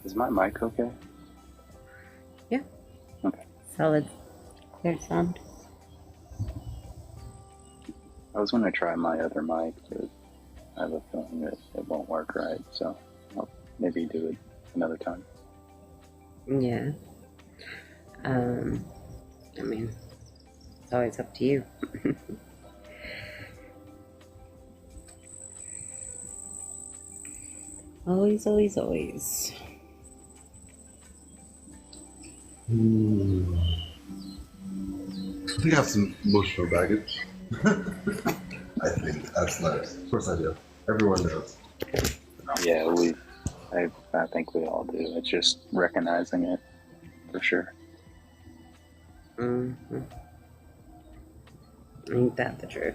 Is my mic okay? Yeah. Okay. Solid, clear sound. I was going to try my other mic, but I have a feeling that it won't work right, so I'll maybe do it another time. Yeah. I mean, it's always up to you. Always, always, always. I think I have some emotional baggage. I think that's nice. Of course I do. Everyone knows. Yeah, I think we all do. It's just recognizing it, for sure. Mm-hmm. Ain't that the truth?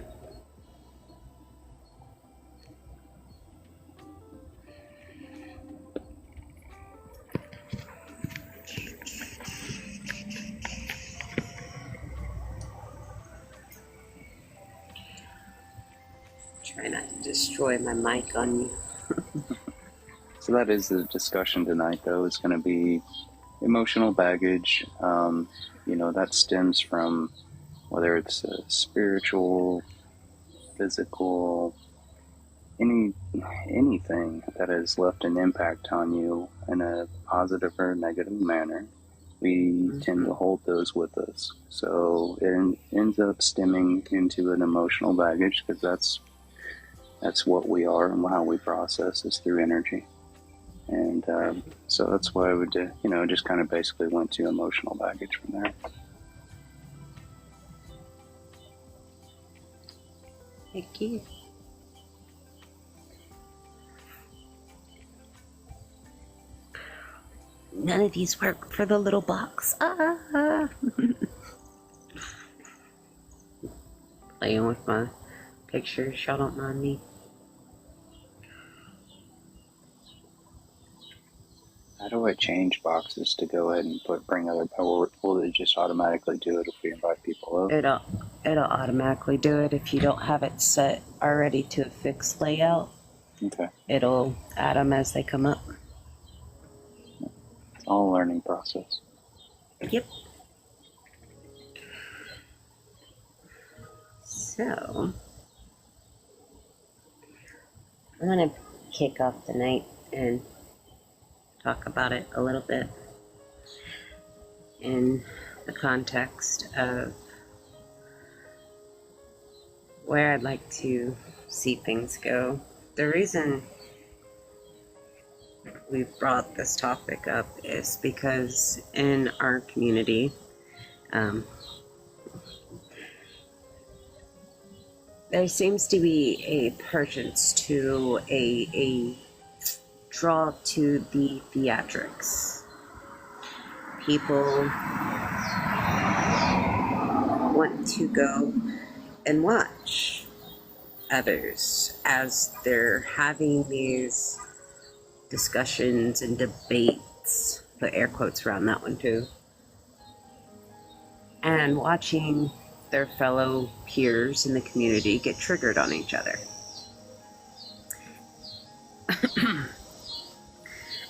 Try not to destroy my mic on you. So that is the discussion tonight, though. It's going to be emotional baggage. That stems from whether it's spiritual, physical, anything that has left an impact on you in a positive or negative manner. We tend to hold those with us. So it ends up stemming into an emotional baggage because that's what we are and how we process is through energy. And so that's why I would, just kind of basically went to emotional baggage from there. Thank you. None of these work for the little box. Playing with my pictures, y'all don't mind me. How do I change boxes to go ahead and bring other people? Will it just automatically do it if we invite people over? It'll automatically do it if you don't have it set already to a fixed layout. Okay. It'll add them as they come up. It's all a learning process. Yep. So, I'm going to kick off the night and talk about it a little bit in the context of where I'd like to see things go. The reason we've brought this topic up is because in our community, there seems to be a purchase to a draw to the theatrics. People want to go and watch others as they're having these discussions and debates, put air quotes around that one too, and watching their fellow peers in the community get triggered on each other.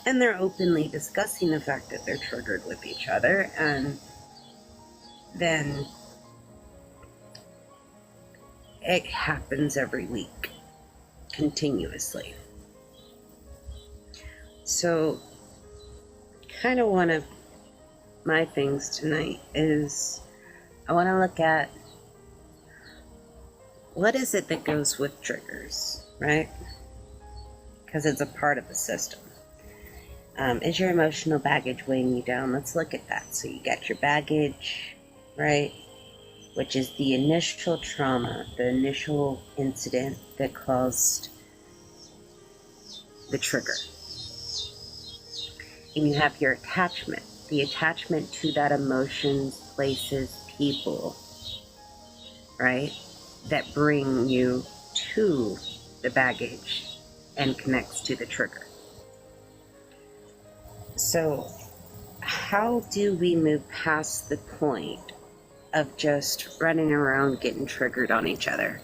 And they're openly discussing the fact that they're triggered with each other, and then it happens every week, continuously. So, kind of one of my things tonight is I want to look at what is it that goes with triggers, right? Because it's a part of the system. Is your emotional baggage weighing you down? Let's look at that. So you got your baggage, right? Which is the initial trauma, the initial incident that caused the trigger. And you have your attachment, the attachment to that emotion, places, people, right? That bring you to the baggage and connects to the trigger. So, how do we move past the point of just running around getting triggered on each other?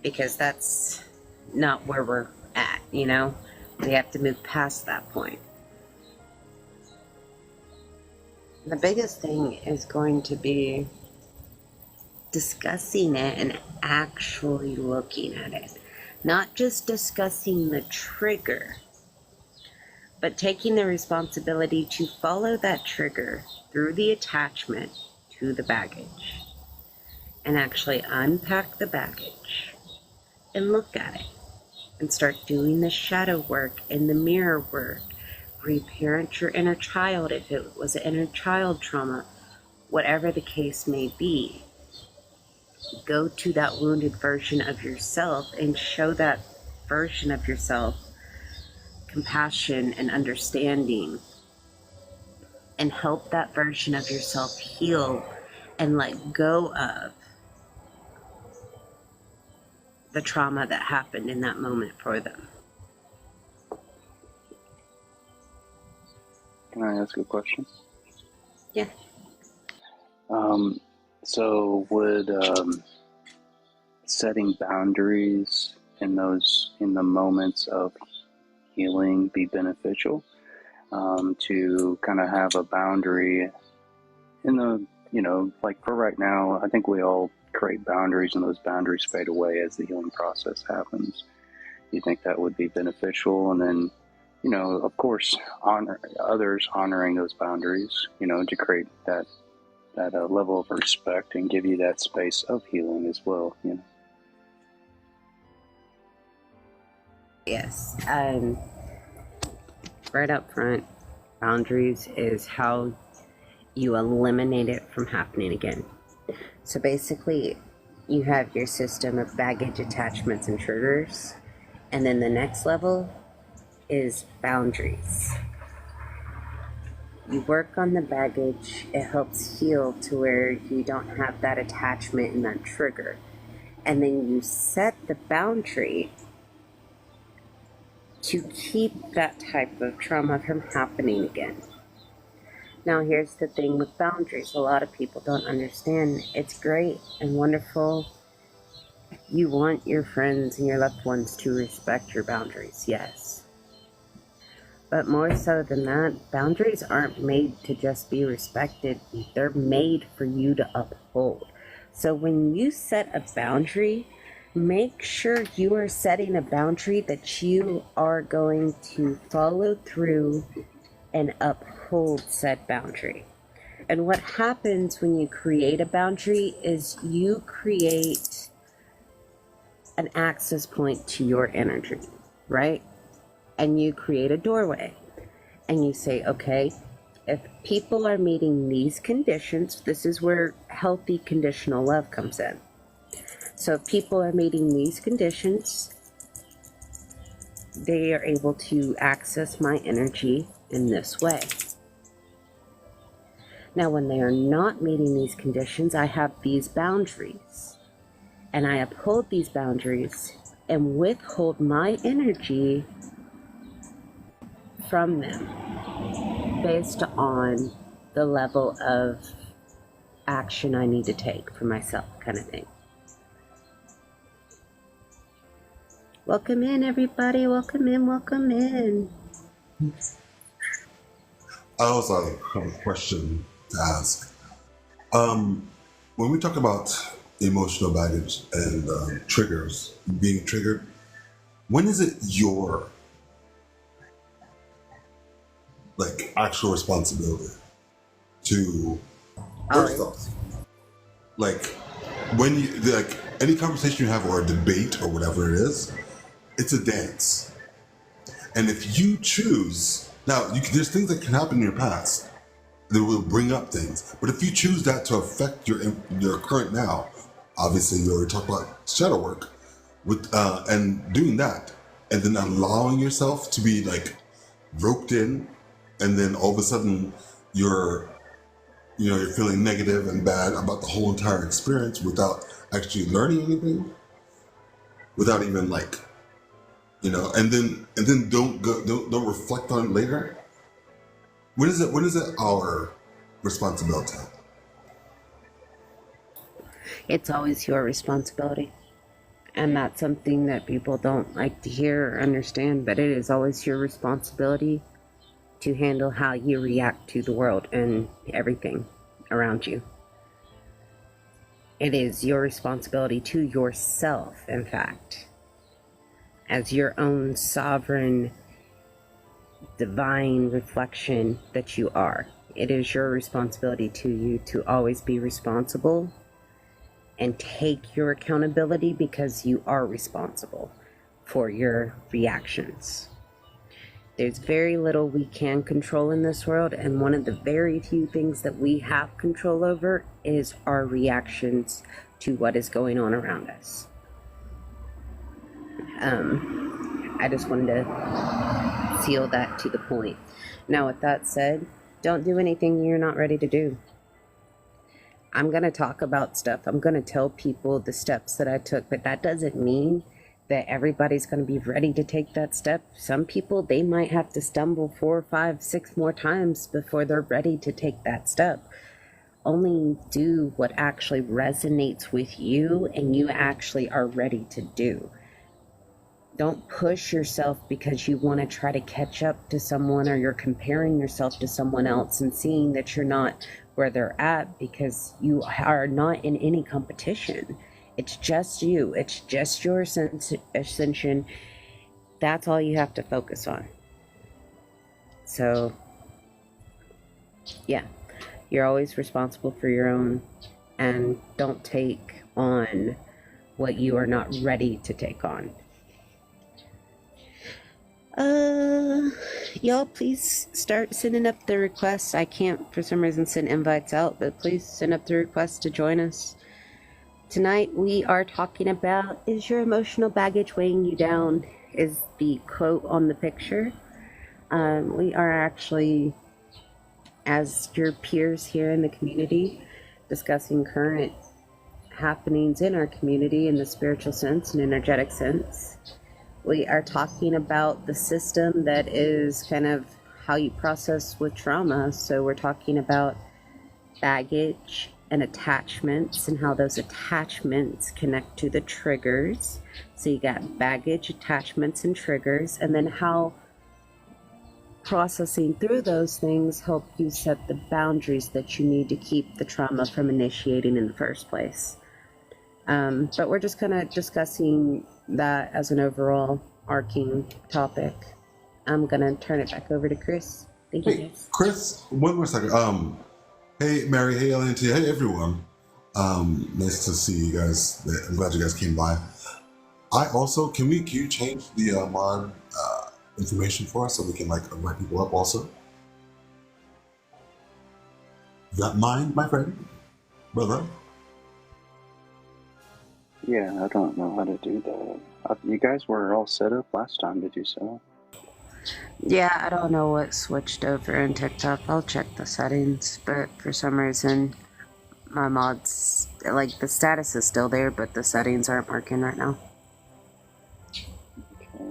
Because that's not where we're at, you know? We have to move past that point. The biggest thing is going to be discussing it and actually looking at it. Not just discussing the trigger, but taking the responsibility to follow that trigger through the attachment to the baggage and actually unpack the baggage and look at it and start doing the shadow work and the mirror work. Reparent your inner child if it was an inner child trauma, whatever the case may be. Go to that wounded version of yourself and show that version of yourself compassion and understanding, and help that version of yourself heal and let go of the trauma that happened in that moment for them. Can I ask a question? Yeah. So would setting boundaries in the moments of healing be beneficial? To kind of have a boundary in the, like for right now, I think we all create boundaries and those boundaries fade away as the healing process happens. You think that would be beneficial? And then, of course, honoring those boundaries, to create that level of respect and give you that space of healing as well, Yes. Right up front, boundaries is how you eliminate it from happening again. So basically, you have your system of baggage, attachments, and triggers. And then the next level is boundaries. You work on the baggage, it helps heal to where you don't have that attachment and that trigger. And then you set the boundary to keep that type of trauma from happening again. Now, here's the thing with boundaries. A lot of people don't understand. It's great and wonderful. You want your friends and your loved ones to respect your boundaries, yes. But more so than that, boundaries aren't made to just be respected. They're made for you to uphold. So when you set a boundary, make sure you are setting a boundary that you are going to follow through and uphold said boundary. And what happens when you create a boundary is you create an access point to your energy, right? And you create a doorway. And you say, okay, if people are meeting these conditions, this is where healthy conditional love comes in. So if people are meeting these conditions, they are able to access my energy in this way. Now, when they are not meeting these conditions, I have these boundaries. And I uphold these boundaries and withhold my energy from them based on the level of action I need to take for myself, kind of thing. Welcome in, everybody. Welcome in, welcome in. I also have a question to ask. When we talk about emotional baggage and triggers, being triggered, when is it your actual responsibility to first off, when you any conversation you have or a debate or whatever it is, it's a dance. And if you choose, now there's things that can happen in your past that will bring up things. But if you choose that to affect your current now, obviously you already talked about shadow work, with and doing that, and then allowing yourself to be roped in, and then all of a sudden you're feeling negative and bad about the whole entire experience without actually learning anything, without even and then don't reflect on it later. When is it our responsibility? It's always your responsibility. And that's something that people don't like to hear or understand, but it is always your responsibility to handle how you react to the world and everything around you. It is your responsibility to yourself, in fact, as your own sovereign, divine reflection that you are. It is your responsibility to you to always be responsible and take your accountability, because you are responsible for your reactions. There's very little we can control in this world, and one of the very few things that we have control over is our reactions to what is going on around us. I just wanted to seal that to the point. Now, with that said, don't do anything you're not ready to do. I'm going to talk about stuff. I'm going to tell people the steps that I took, but that doesn't mean that everybody's going to be ready to take that step. Some people, they might have to stumble 4, 5, 6 more times before they're ready to take that step. Only do what actually resonates with you and you actually are ready to do. Don't push yourself because you want to try to catch up to someone, or you're comparing yourself to someone else and seeing that you're not where they're at, because you are not in any competition. It's just you. It's just your ascension. That's all you have to focus on. So, yeah, you're always responsible for your own, and don't take on what you are not ready to take on. Y'all, please start sending up the requests. I can't, for some reason, send invites out, but please send up the requests to join us. Tonight we are talking about, is your emotional baggage weighing you down? Is the quote on the picture. We are actually, as your peers here in the community, discussing current happenings in our community in the spiritual sense and energetic sense. We are talking about the system that is kind of how you process with trauma. So we're talking about baggage and attachments and how those attachments connect to the triggers. So you got baggage, attachments, and triggers, and then how processing through those things help you set the boundaries that you need to keep the trauma from initiating in the first place. But we're just kind of discussing that as an overall arcing topic. I'm gonna turn it back over to Chris. Thank you, guys. Chris, one more second. Hey Mary, hey LNT, hey everyone. Nice to see you guys. I'm glad you guys came by. I also, can you change the mod information for us so we can like invite people up also? You got mine, my friend, brother? Yeah, I don't know how to do that. You guys were all set up last time to do so. Yeah, I don't know what switched over in TikTok. I'll check the settings, but for some reason, my mods, like the status is still there, but the settings aren't working right now. Okay,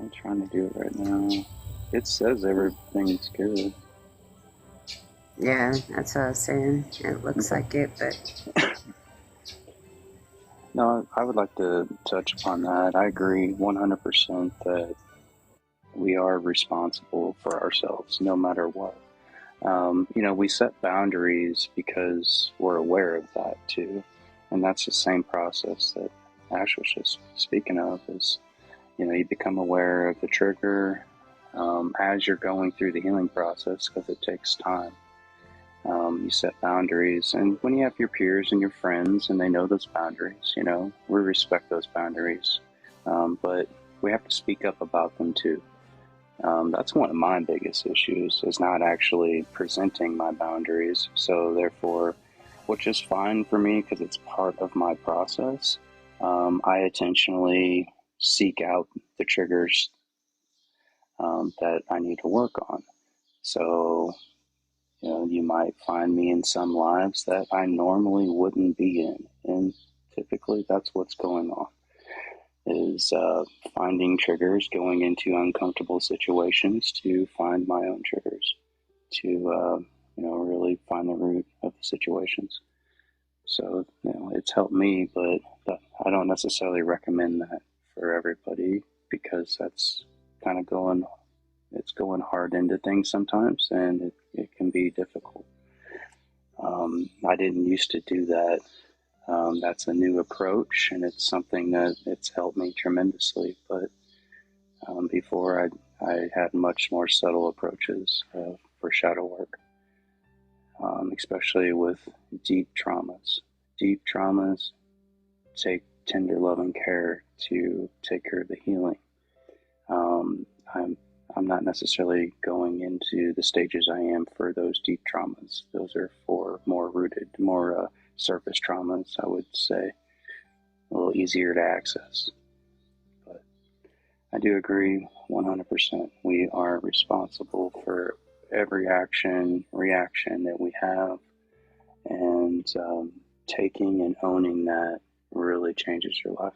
I'm trying to do it right now. It says everything's good. Yeah, that's what I was saying. It looks like it, but... No, I would like to touch upon that. I agree 100% that we are responsible for ourselves no matter what. We set boundaries because we're aware of that too. And that's the same process that Ash was just speaking of, is, you become aware of the trigger as you're going through the healing process, because it takes time. You set boundaries, and when you have your peers and your friends and they know those boundaries, we respect those boundaries, but we have to speak up about them too. That's one of my biggest issues, is not actually presenting my boundaries. So therefore, which is fine for me because it's part of my process, I intentionally seek out the triggers that I need to work on. So you might find me in some lives that I normally wouldn't be in. And typically that's what's going on, is finding triggers, going into uncomfortable situations to find my own triggers, to really find the root of the situations. So it's helped me, but I don't necessarily recommend that for everybody, because that's kind of going it's going hard into things sometimes, and it can be difficult. I didn't used to do that. That's a new approach, and it's something that it's helped me tremendously. But before, I had much more subtle approaches for shadow work, especially with deep traumas. Deep traumas take tender, loving care to take care of the healing. I'm not necessarily going into the stages I am for those deep traumas. Those are for more rooted, more surface traumas, I would say, a little easier to access. But I do agree 100%. We are responsible for every action, reaction that we have, and taking and owning that really changes your life.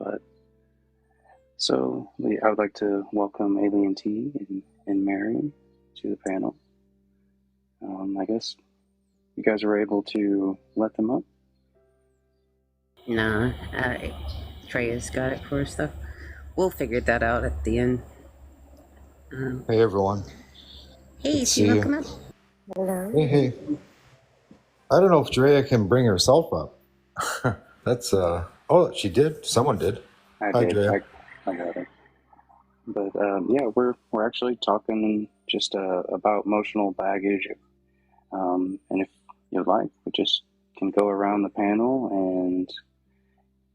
But so I would like to welcome Alien T and Mary to the panel. I guess you guys are able to let them up. Nah, Treya's got it for us though. We'll figure that out at the end. Hey everyone. Hey, Good to so you see wanna you. come up? Hello. Hey. I don't know if Drea can bring herself up. That's oh, she did. Someone did. I Hi, did. Drea. I got it. But yeah, we're actually talking just about emotional baggage, and if you'd like, we just can go around the panel and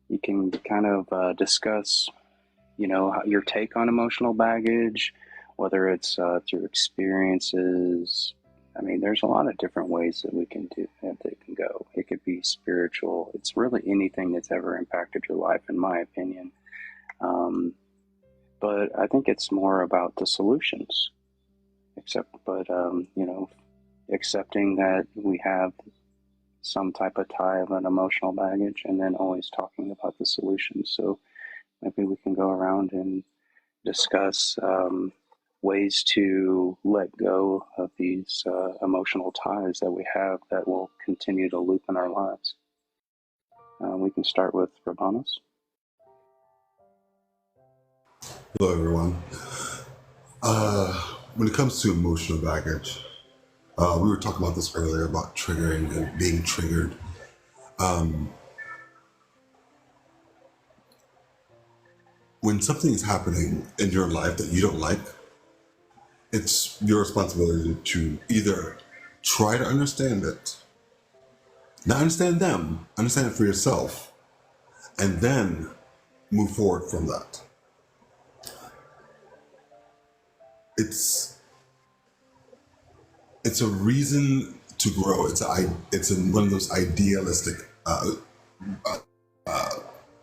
you can kind of discuss, your take on emotional baggage, whether it's through experiences. I mean, there's a lot of different ways that we can do that. It can go. It could be spiritual. It's really anything that's ever impacted your life, in my opinion. But I think it's more about the solutions. Accepting that we have some type of tie of an emotional baggage, and then always talking about the solutions. So maybe we can go around and discuss ways to let go of these emotional ties that we have that will continue to loop in our lives. We can start with Rabanus. Hello, everyone. When it comes to emotional baggage, we were talking about this earlier about triggering and being triggered. When something is happening in your life that you don't like, it's your responsibility to either try to understand it, not understand them, understand it for yourself, and then move forward from that. It's a reason to grow. It's one of those idealistic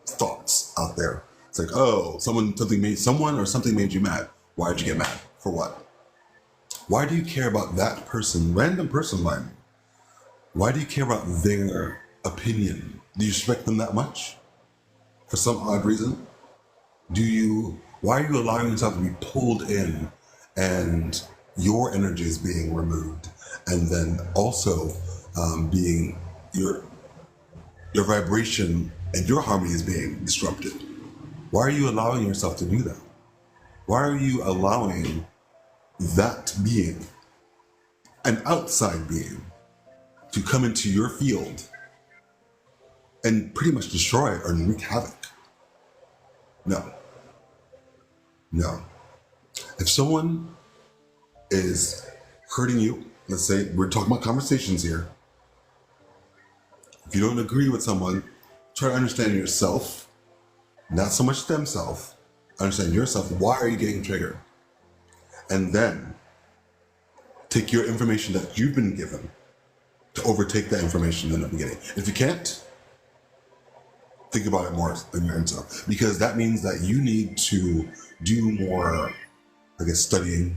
thoughts out there. It's like, oh, something made you mad. Why did you get mad? For what? Why do you care about that person, random person like me? Why do you care about their opinion? Do you respect them that much? For some odd reason? Why are you allowing yourself to be pulled in and your energy is being removed, and then also being your vibration and your harmony is being disrupted? Why are you allowing yourself to do that? Why are you allowing that being, an outside being, to come into your field and pretty much destroy it or wreak havoc? No. If someone is hurting you, let's say we're talking about conversations here. If you don't agree with someone, try to understand yourself, not so much themselves. Understand yourself. Why are you getting triggered? And then take your information that you've been given to overtake that information in the beginning. If you can't, think about it more than your own self, because that means that you need to do more, studying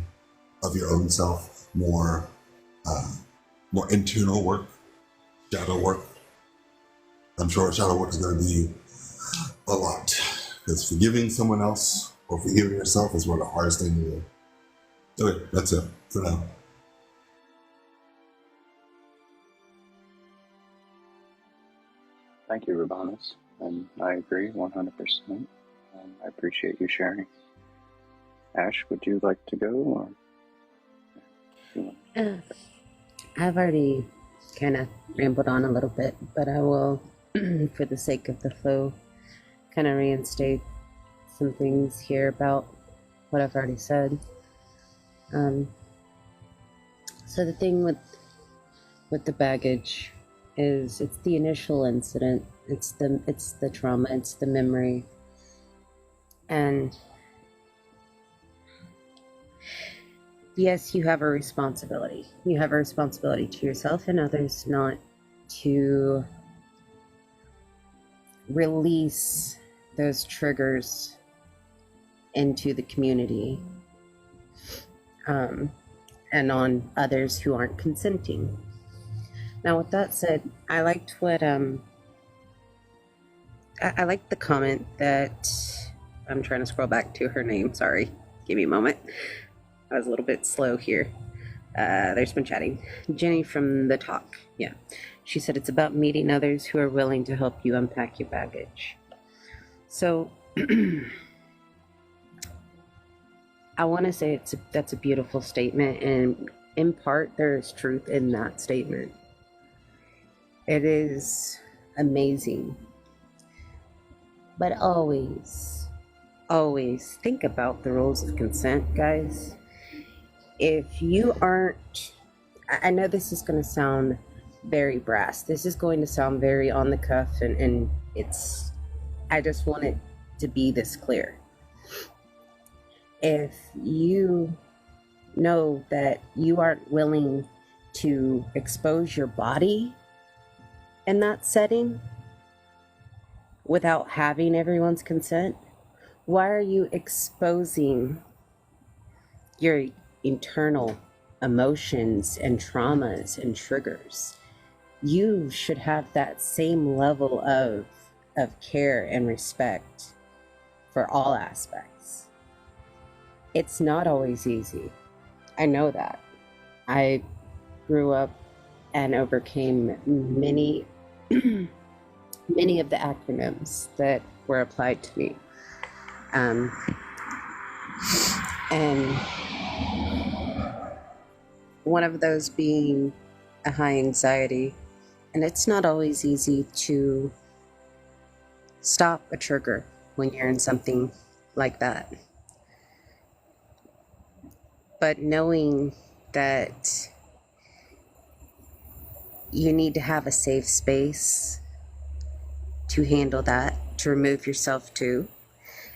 of your own self, more internal work, shadow work. I'm sure shadow work is going to be a lot, because forgiving someone else or forgiving yourself is one of the hardest things to do. Okay, that's it for now. Thank you, Rabanus. And I agree 100%. I appreciate you sharing. Ash, would you like to go, or Uh, I've already kind of rambled on a little bit, but I will, for the sake of the flow, kind of reinstate some things here about what I've already said. So the thing with the baggage is it's the initial incident, it's the trauma, it's the memory, and yes, you have a responsibility. You have a responsibility to yourself and others not to release those triggers into the community, and on others who aren't consenting. Now, with that said, I liked what I liked the comment that I'm trying to scroll back to her name. Sorry, give me a moment. I was a little bit slow here. There's been chatting. Jenny from the talk. Yeah, she said it's about meeting others who are willing to help you unpack your baggage. So I want to say that's a beautiful statement, and in part there is truth in that statement. It is amazing, but always think about the rules of consent, guys. If you aren't, I know this is going to sound very brass, this is going to sound very on the cuff, and it's, I just want it to be this clear. If you know that you aren't willing to expose your body in that setting without having everyone's consent, why are you exposing your internal emotions and traumas and triggers? You should have that same level of care and respect for all aspects. It's not always easy. I know that. I grew up and overcame many many of the acronyms that were applied to me. And one of those being a high anxiety. And it's not always easy to stop a trigger when you're in something like that. But knowing that you need to have a safe space to handle that, to remove yourself to,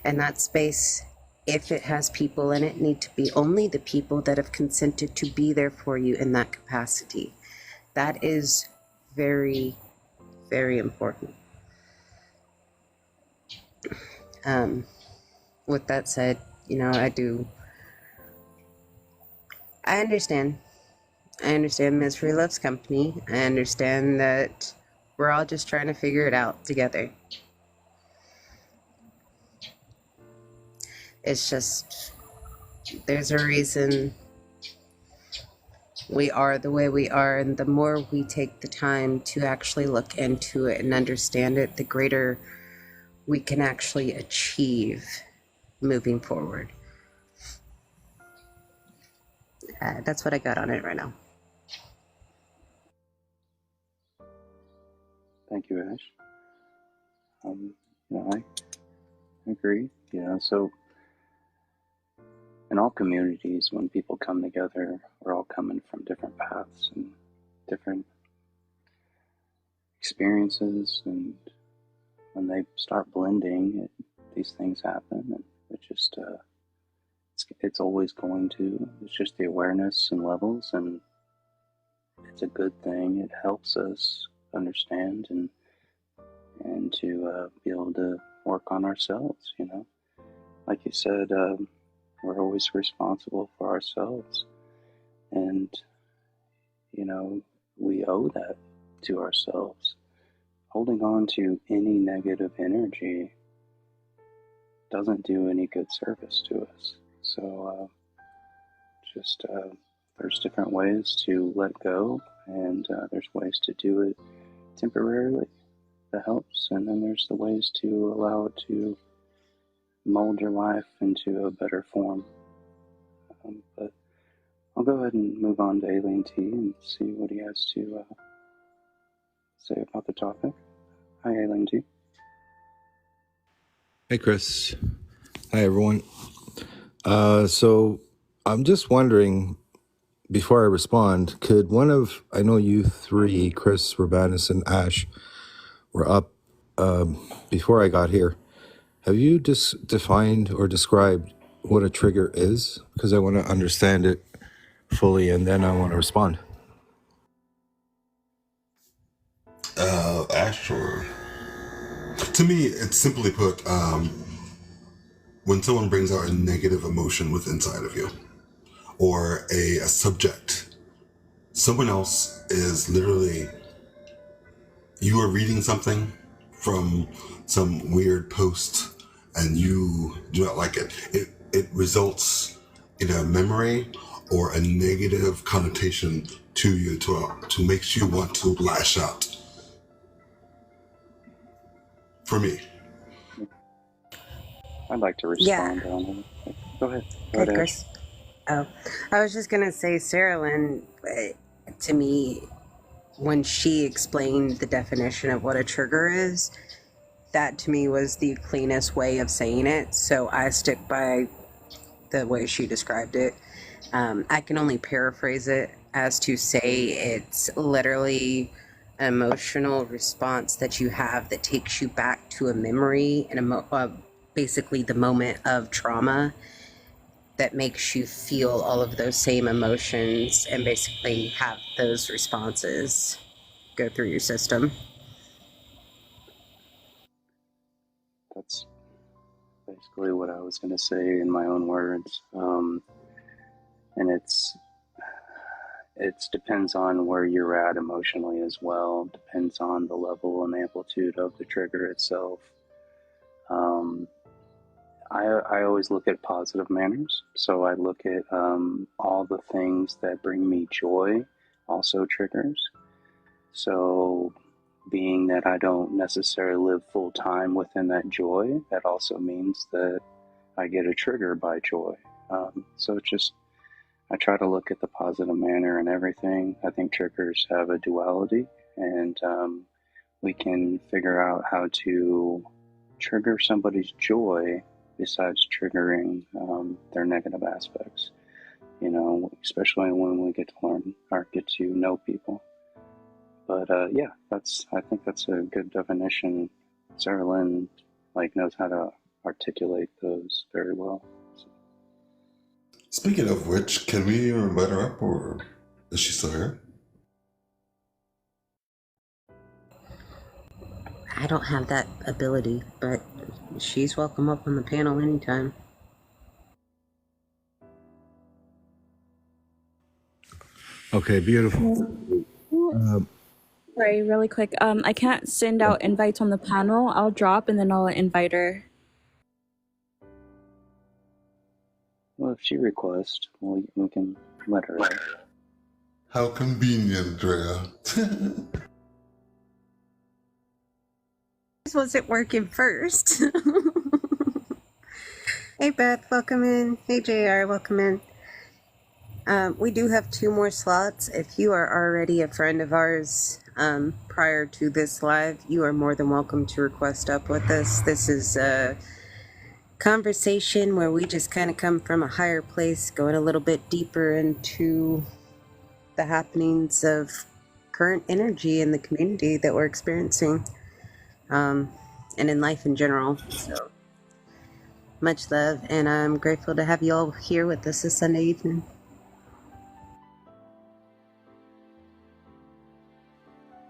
and that space, if it has people in it, need to be only the people that have consented to be there for you in that capacity. That is very, very important. With that said, I understand Misery Loves Company. I understand that we're all just trying to figure it out together. It's just, there's a reason we are the way we are, and the more we take the time to actually look into it and understand it, the greater we can actually achieve moving forward. That's what I got on it right now. thank you, Ash. I agree. So in all communities, when people come together, we're all coming from different paths and different experiences, and when they start blending, these things happen, and it just it's always going to. It's just the awareness and levels, and it's a good thing. It helps us understand and to be able to work on ourselves. Like you said, we're always responsible for ourselves, and we owe that to ourselves. Holding on to any negative energy doesn't do any good service to us. So there's different ways to let go, and there's ways to do it temporarily that helps, and then there's the ways to allow it to mold your life into a better form. But I'll go ahead and move on to Alien T and see what he has to say about the topic. Hi, Alien T. Hey, Chris. Hi, everyone. So I'm just wondering, before I respond, could I know you three, Chris, Urbanus, and Ash, were up before I got here. Have you just defined or described what a trigger is? Because I want to understand it fully, and then I want to respond. Ash, or to me, it's simply put, when someone brings out a negative emotion within inside of you, or a subject, someone else is literally, you are reading something from some weird post and you do not like it. It results in a memory or a negative connotation to you to makes you want to lash out. For me. I'd like to respond on it. Go ahead. Go ahead, Chris. Oh, I was just gonna say, Sarah Lynn, to me, when she explained the definition of what a trigger is, that to me was the cleanest way of saying it. So I stick by the way she described it. I can only paraphrase it as to say it's literally an emotional response that you have that takes you back to a memory and basically the moment of trauma that makes you feel all of those same emotions and basically have those responses go through your system. That's basically what I was going to say in my own words. And it depends on where you're at emotionally as well. Depends on the level and amplitude of the trigger itself. I always look at positive manners. So I look at all the things that bring me joy, also triggers. So being that I don't necessarily live full time within that joy, that also means that I get a trigger by joy. So it's just, I try to look at the positive manner in everything. I think triggers have a duality, and we can figure out how to trigger somebody's joy besides triggering their negative aspects, especially when we get to learn or get to know people. But yeah, I think that's a good definition. Sarah Lynn knows how to articulate those very well. So. Speaking of which, can we invite her up, or is she still here? I don't have that ability, but she's welcome up on the panel anytime. Okay, beautiful. Sorry, really quick. I can't send out invites on the panel. I'll drop and then I'll invite her. Well, if she requests, we can let her. How convenient, Drea. This wasn't working first. Hey Beth, welcome in. Hey JR, welcome in. We do have 2 more slots. If you are already a friend of ours prior to this live, you are more than welcome to request up with us. This is a conversation where we just kind of come from a higher place, going a little bit deeper into the happenings of current energy in the community that we're experiencing, and in life in general. So much love, and I'm grateful to have you all here with us this Sunday evening.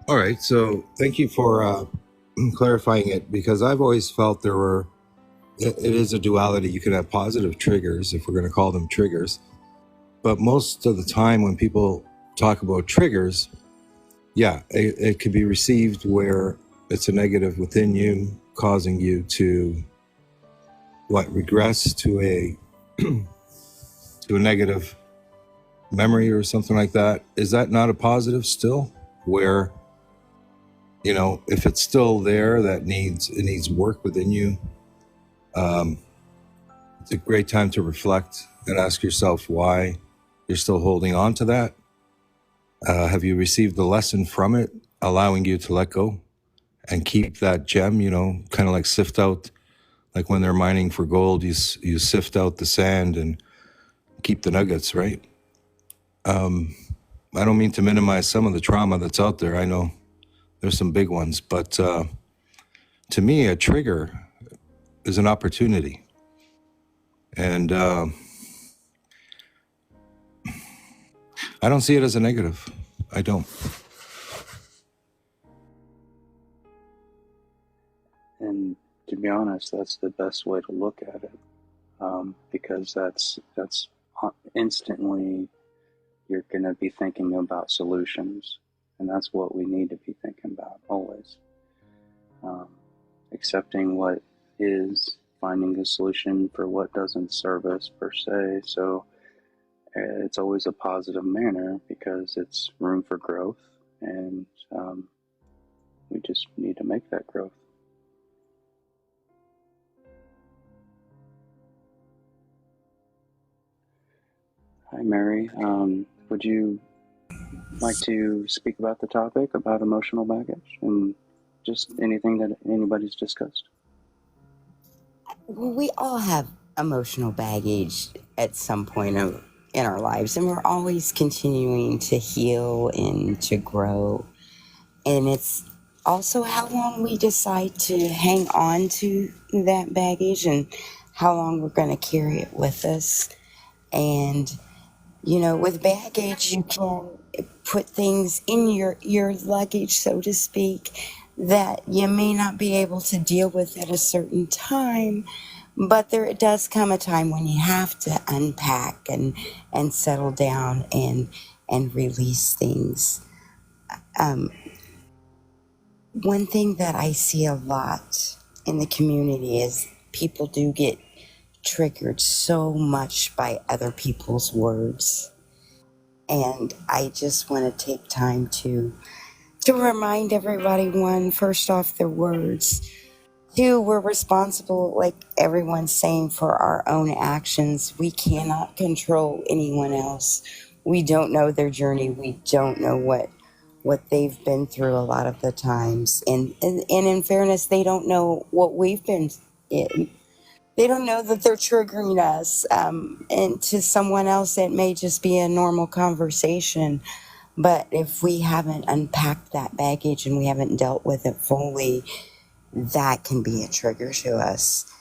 All right, so thank you for clarifying it, because I've always felt it is a duality. You can have positive triggers, if we're going to call them triggers, but most of the time when people talk about triggers, it could be received where it's a negative within you, causing you to regress to a to a negative memory or something like that. Is that not a positive still, where if it's still there, it needs work within you, It's a great time to reflect and ask yourself why you're still holding on to that. Have you received the lesson from it, allowing you to let go and keep that gem, kind of like sift out, like when they're mining for gold, you sift out the sand and keep the nuggets, right? I don't mean to minimize some of the trauma that's out there. I know there's some big ones, but to me, a trigger is an opportunity. And I don't see it as a negative. I don't. And to be honest, that's the best way to look at it, because that's instantly you're going to be thinking about solutions, and that's what we need to be thinking about always. Accepting what is, finding a solution for what doesn't serve us per se. So it's always a positive manner because it's room for growth, and we just need to make that growth. Hi, Mary. Would you like to speak about the topic about emotional baggage and just anything that anybody's discussed? We all have emotional baggage at some point in our lives, and we're always continuing to heal and to grow. And it's also how long we decide to hang on to that baggage and how long we're going to carry it with us. And, with baggage, you can put things in your luggage, so to speak, that you may not be able to deal with at a certain time. But there does come a time when you have to unpack and settle down and release things. One thing that I see a lot in the community is people do get triggered so much by other people's words. And I just want to take time to remind everybody, one, first off, their words. Two, we're responsible, like everyone's saying, for our own actions. We cannot control anyone else. We don't know their journey. We don't know what they've been through a lot of the times. And in fairness, they don't know what we've been in. They don't know that they're triggering us. And to someone else, it may just be a normal conversation. But if we haven't unpacked that baggage and we haven't dealt with it fully, that can be a trigger to us.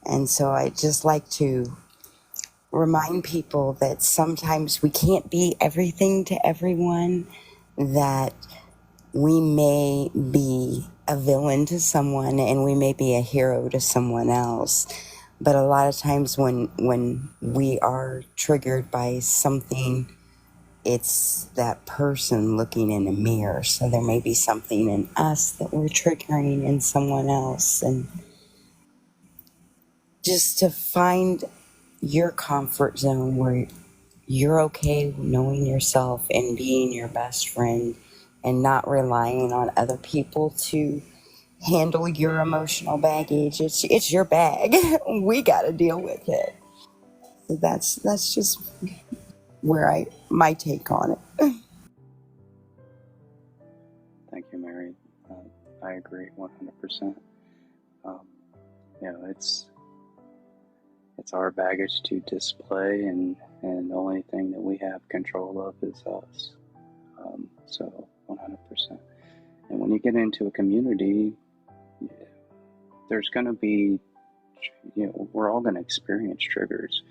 And so I just like to remind people that sometimes we can't be everything to everyone, that we may be a villain to someone and we may be a hero to someone else. But a lot of times when we are triggered by something, it's that person looking in a mirror. So there may be something in us that we're triggering in someone else. And just to find your comfort zone where you're okay knowing yourself and being your best friend and not relying on other people to handle your emotional baggage. It's your bag. We got to deal with it. So that's just where my take on it. Thank you, Mary. I agree 100%. It's our baggage to display, and the only thing that we have control of is us. So 100%. And when you get into a community, there's going to be, we're all going to experience triggers.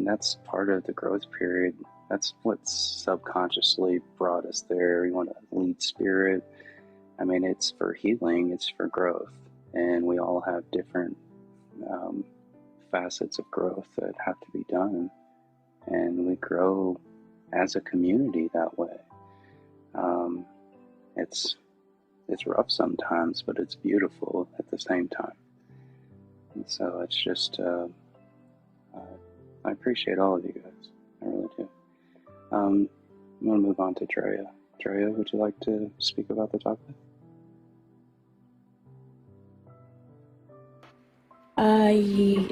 That's part of the growth period. That's what subconsciously brought us there. We want to lead spirit. It's for healing, it's for growth. And we all have different facets of growth that have to be done. And we grow as a community that way. It's rough sometimes, but it's beautiful at the same time. And so it's just, I appreciate all of you guys. I really do. I'm going to move on to Drea. Drea, would you like to speak about the topic?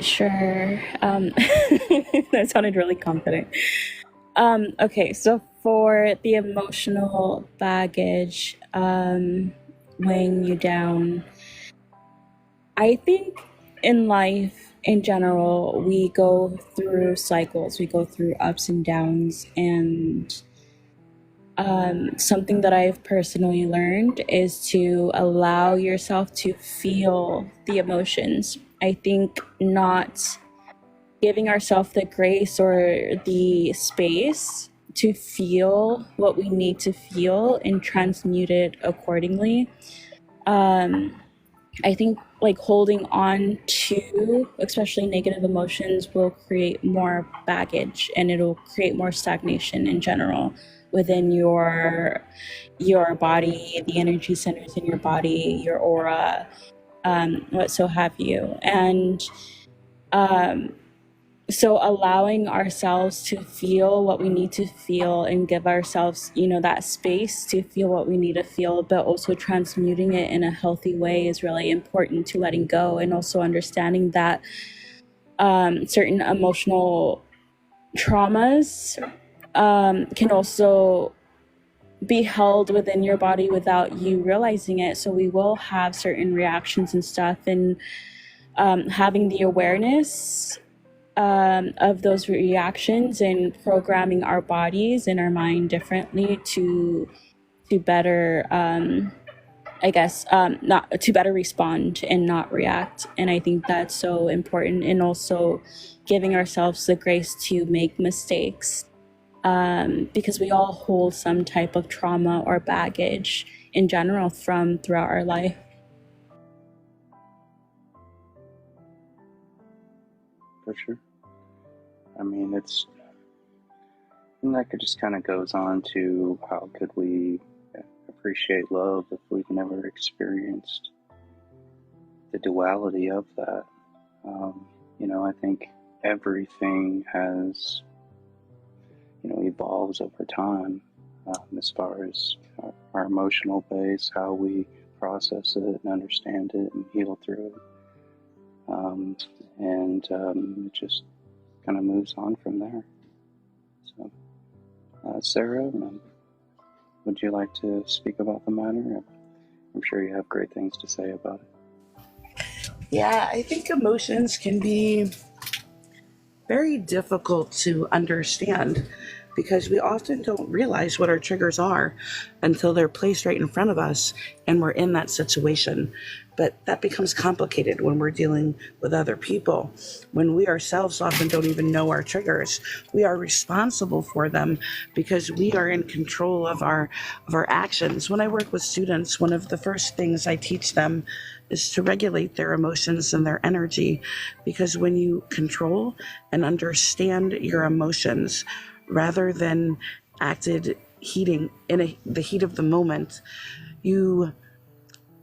Sure. That sounded really confident. Okay, so for the emotional baggage, weighing you down, I think in life in general, we go through cycles, we go through ups and downs, and something that I've personally learned is to allow yourself to feel the emotions. I think not giving ourselves the grace or the space to feel what we need to feel and transmute it accordingly. I think like holding on to especially negative emotions will create more baggage, and it'll create more stagnation in general within your body, the energy centers in your body, your aura, what so have you. And so allowing ourselves to feel what we need to feel and give ourselves, that space to feel what we need to feel, but also transmuting it in a healthy way is really important to letting go, and also understanding that certain emotional traumas can also be held within your body without you realizing it. So we will have certain reactions and stuff, and having the awareness of those reactions and programming our bodies and our mind differently to better not to better respond and not react. And I think that's so important, and also giving ourselves the grace to make mistakes, because we all hold some type of trauma or baggage in general from throughout our life. For sure. I mean, and that just kind of goes on to how could we appreciate love if we've never experienced the duality of that. I think everything has, evolves over time, as far as our emotional base, how we process it and understand it and heal through it. It just kind of moves on from there. So, Sarah, would you like to speak about the matter? I'm sure you have great things to say about it. Yeah, I think emotions can be very difficult to understand because we often don't realize what our triggers are until they're placed right in front of us and we're in that situation. But that becomes complicated when we're dealing with other people. When we ourselves often don't even know our triggers, we are responsible for them because we are in control of our actions. When I work with students, one of the first things I teach them is to regulate their emotions and their energy, because when you control and understand your emotions rather than acted heating in the heat of the moment, you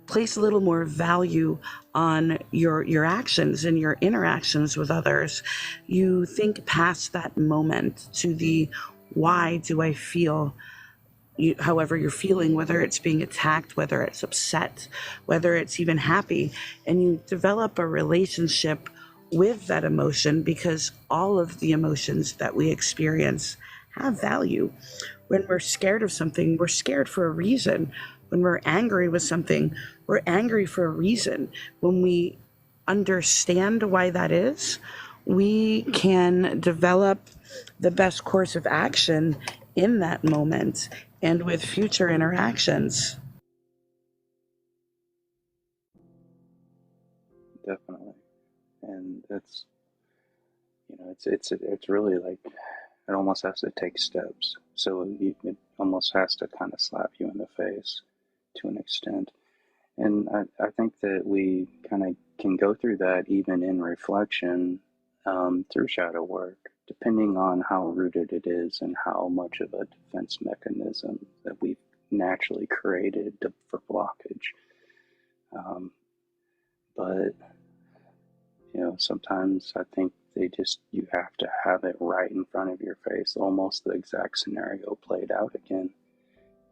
place a little more value on your actions and your interactions with others. You think past that moment to the why do I feel however you're feeling, whether it's being attacked, whether it's upset, whether it's even happy, and you develop a relationship with that emotion, because all of the emotions that we experience have value. When we're scared of something, we're scared for a reason. When we're angry with something, we're angry for a reason. When we understand why that is, we can develop the best course of action in that moment and with future interactions. Definitely. And it's really like it almost has to take steps. So it almost has to kind of slap you in the face to an extent. And I think that we kind of can go through that even in reflection, through shadow work, depending on how rooted it is and how much of a defense mechanism that we've naturally created for blockage. But sometimes I think you have to have it right in front of your face, almost the exact scenario played out again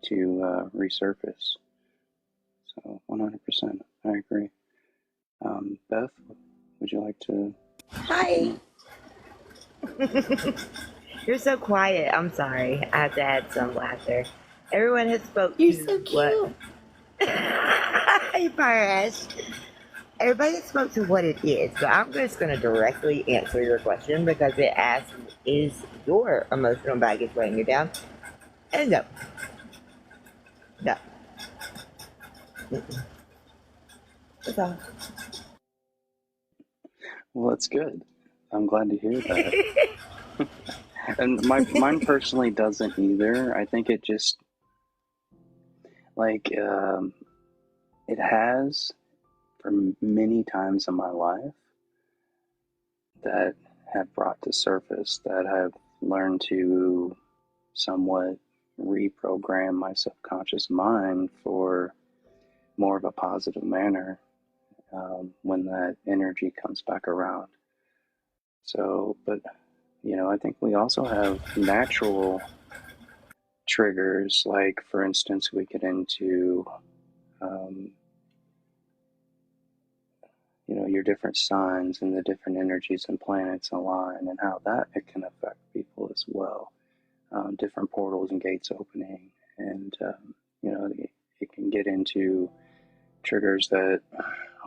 to resurface. So 100%, I agree. Beth, would you like to? Hi. You're so quiet. I'm sorry. I have to add some laughter. Everyone has spoke You're to so what. cute. Hey, Parash. Everybody spoke to what it is, but I'm just going to directly answer your question because it asks, is your emotional baggage weighing you down? And no. No. Mm-mm. That's all. Well, that's good. I'm glad to hear that. And mine personally doesn't either. I think it just like it has for many times in my life that have brought to surface that I've learned to somewhat reprogram my subconscious mind for more of a positive manner when that energy comes back around. So, but I think we also have natural triggers, like for instance, we get into um, your different signs and the different energies and planets align and how that it can affect people as well. Different portals and gates opening, and it can get into triggers that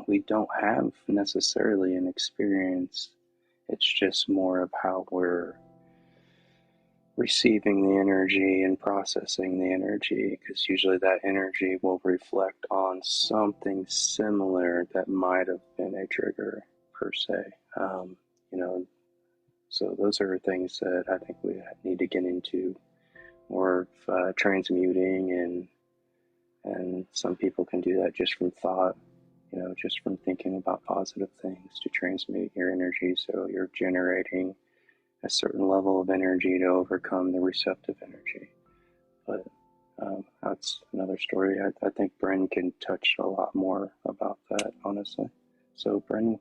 we don't have necessarily an experience. It's just more of how we're receiving the energy and processing the energy, because usually that energy will reflect on something similar that might have been a trigger per se. You know, so those are things that I think we need to get into more of transmuting, and some people can do that just from thought. Just from thinking about positive things to transmute your energy, so you're generating a certain level of energy to overcome the receptive energy. But that's another story. I think Bren can touch a lot more about that, honestly. So, Bren,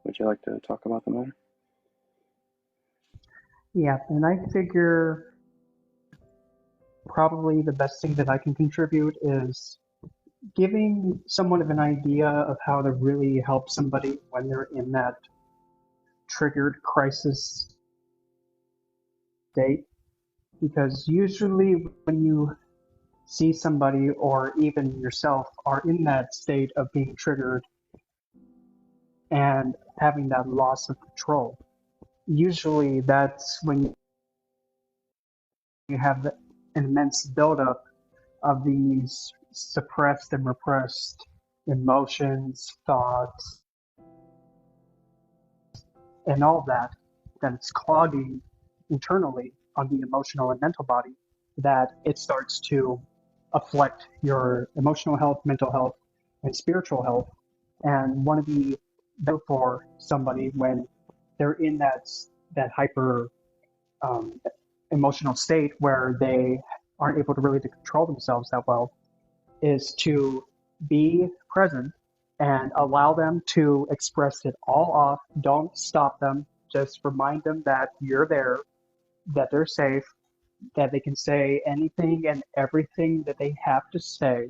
would you like to talk about the matter? Yeah, and I figure probably the best thing that I can contribute is giving someone of an idea of how to really help somebody when they're in that triggered crisis state. Because usually when you see somebody or even yourself are in that state of being triggered and having that loss of control, usually that's when you have an immense buildup of these suppressed and repressed emotions, thoughts, and all that it's clogging internally on the emotional and mental body, that it starts to affect your emotional health, mental health, and spiritual health. And one of the for somebody when they're in that hyper emotional state where they aren't able to really to control themselves that well is to be present and allow them to express it all off. Don't stop them. Just remind them that you're there, that they're safe, that they can say anything and everything that they have to say,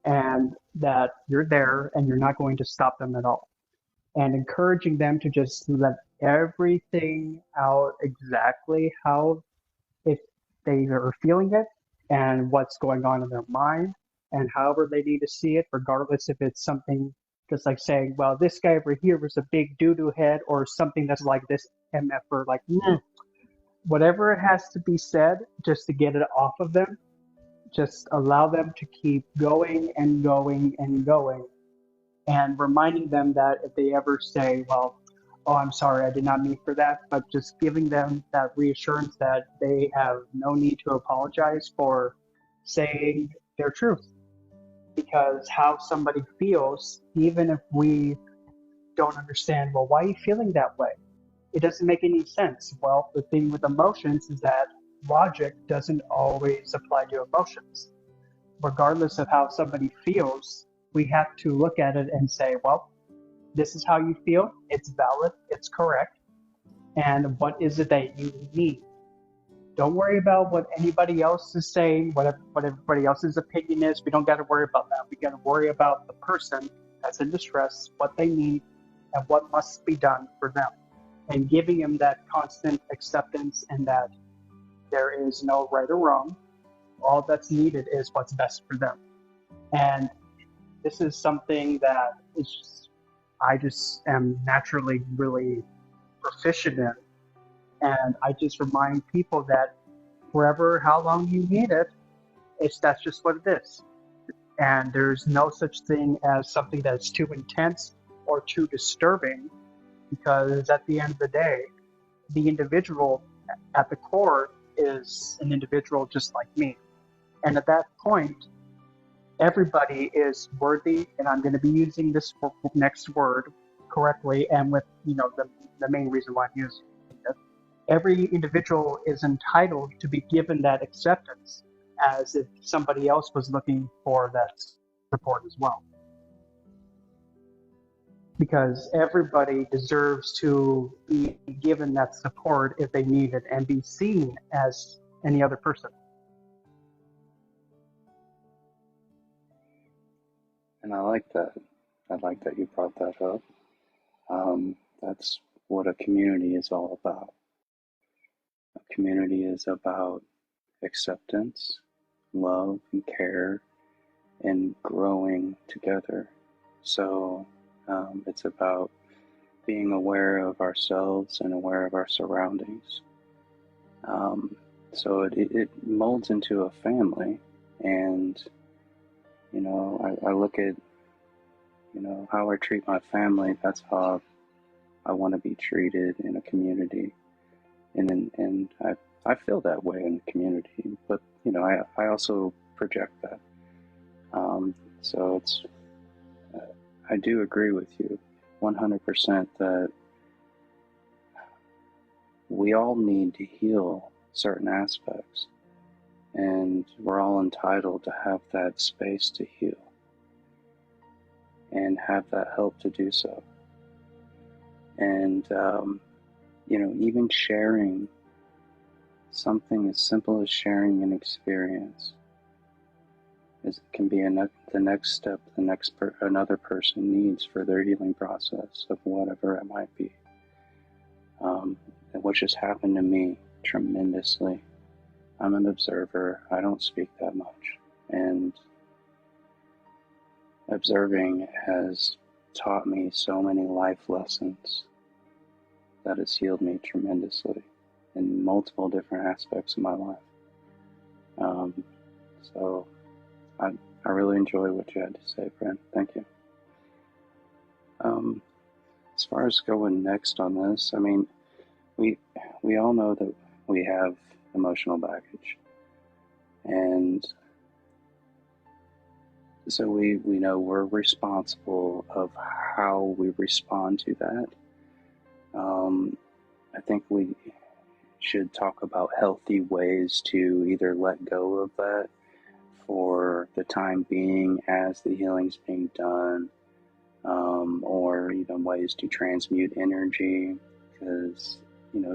and that you're there and you're not going to stop them at all. And encouraging them to just let everything out exactly how, if they are feeling it and what's going on in their mind, and however they need to see it, regardless if it's something just like saying, well, this guy over here was a big doo-doo head, or something that's like this MF, or like, whatever it has to be said just to get it off of them. Just allow them to keep going and going and going, and reminding them that if they ever say, well, oh, I'm sorry, I did not mean for that, but just giving them that reassurance that they have no need to apologize for saying their truth. Because how somebody feels, even if we don't understand, well, why are you feeling that way? It doesn't make any sense. Well, the thing with emotions is that logic doesn't always apply to emotions. Regardless of how somebody feels, we have to look at it and say, well, this is how you feel. It's valid. It's correct. And what is it that you need? Don't worry about what anybody else is saying, what everybody else's opinion is. We don't got to worry about that. We got to worry about the person that's in distress, what they need, and what must be done for them. And giving them that constant acceptance and that there is no right or wrong. All that's needed is what's best for them. And this is something that I just am naturally really proficient in. And I just remind people that wherever, how long you need it, that's just what it is. And there's no such thing as something that's too intense or too disturbing, because at the end of the day, the individual at the core is an individual just like me. And at that point, everybody is worthy, and I'm going to be using this next word correctly and with, the main reason why I'm using it. Every individual is entitled to be given that acceptance as if somebody else was looking for that support as well. Because everybody deserves to be given that support if they need it and be seen as any other person. And I like that. I like that you brought that up. That's what a community is all about. A community is about acceptance, love, and care, and growing together. So it's about being aware of ourselves and aware of our surroundings. So it molds into a family, and I look at how I treat my family. That's how I want to be treated in a community, and I feel that way in the community. But I also project that. So it's I do agree with you 100% that we all need to heal certain aspects, and we're all entitled to have that space to heal and have that help to do so. And even sharing something as simple as sharing an experience can be the next step another person needs for their healing process of whatever it might be. And what just happened to me tremendously. I'm an observer. I don't speak that much. And observing has taught me so many life lessons that has healed me tremendously in multiple different aspects of my life. So I really enjoy what you had to say, Brent. Thank you. As far as going next on this, I mean, we all know that we have emotional baggage, and so we know we're responsible of how we respond to that. I think we should talk about healthy ways to either let go of that for the time being as the healing's being done, or even ways to transmute energy, because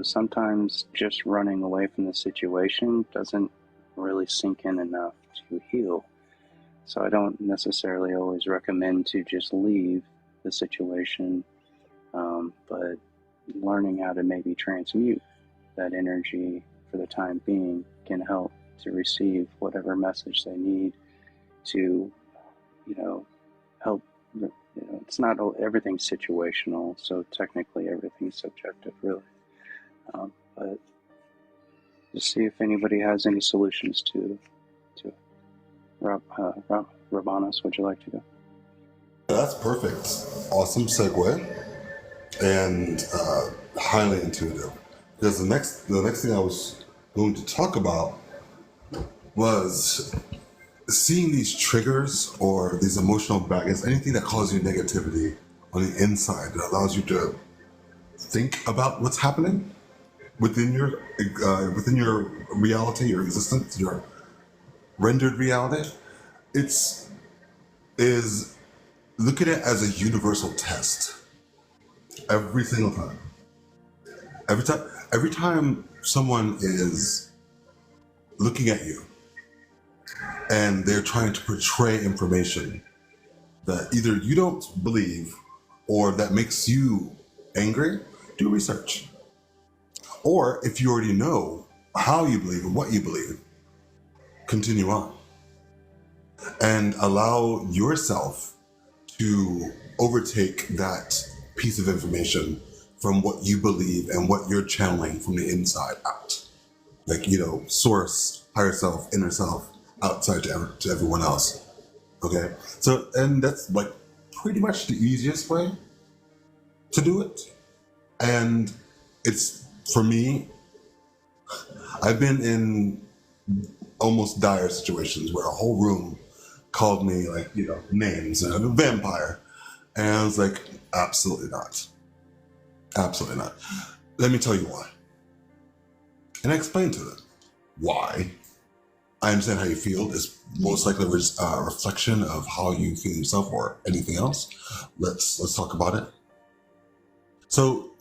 sometimes just running away from the situation doesn't really sink in enough to heal. So I don't necessarily always recommend to just leave the situation, but learning how to maybe transmute that energy for the time being can help to receive whatever message they need to, help. It's not everything's situational, so technically everything's subjective, really. But just see if anybody has any solutions to it. Rabanas, would you like to go? That's perfect. Awesome segue, and highly intuitive. Because the next thing I was going to talk about was seeing these triggers or these emotional baggage, anything that causes you negativity on the inside that allows you to think about what's happening within your reality, your existence, your rendered reality. Is look at it as a universal test. Every single time. Every time someone is looking at you and they're trying to portray information that either you don't believe or that makes you angry, do research. Or if you already know how you believe and what you believe, continue on and allow yourself to overtake that piece of information from what you believe and what you're channeling from the inside out. Like, source, higher self, inner self, outside to everyone else. Okay? So, and that's like pretty much the easiest way to do it. And it's, for me, I've been in almost dire situations where a whole room called me names, a vampire. And I was like, absolutely not. Absolutely not. Let me tell you why. And I explained to them why. I understand how you feel is most likely a reflection of how you feel yourself or anything else. Let's talk about it. So,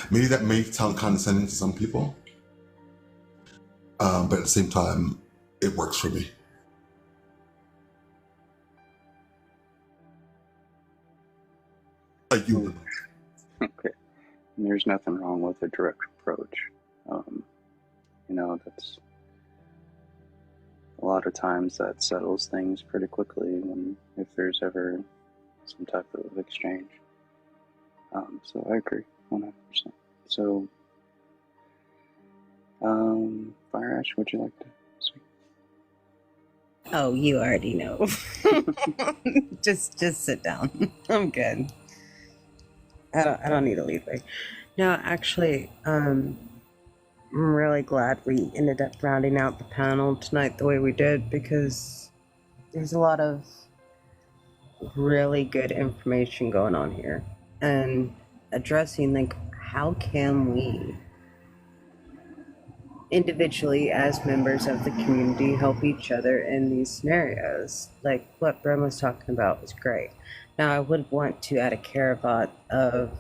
maybe that may sound condescending to some people, but at the same time, it works for me. You. Okay. And there's nothing wrong with a direct approach. That's a lot of times that settles things pretty quickly if there's ever some type of exchange. So I agree 100%. So, Fire Ash, would you like to speak? Oh, you already know. just sit down. I'm good. I don't need a lead way. No, actually, I'm really glad we ended up rounding out the panel tonight the way we did, because there's a lot of really good information going on here, and addressing how can we individually as members of the community help each other in these scenarios. Like what Bren was talking about was great. Now I would want to add a caveat of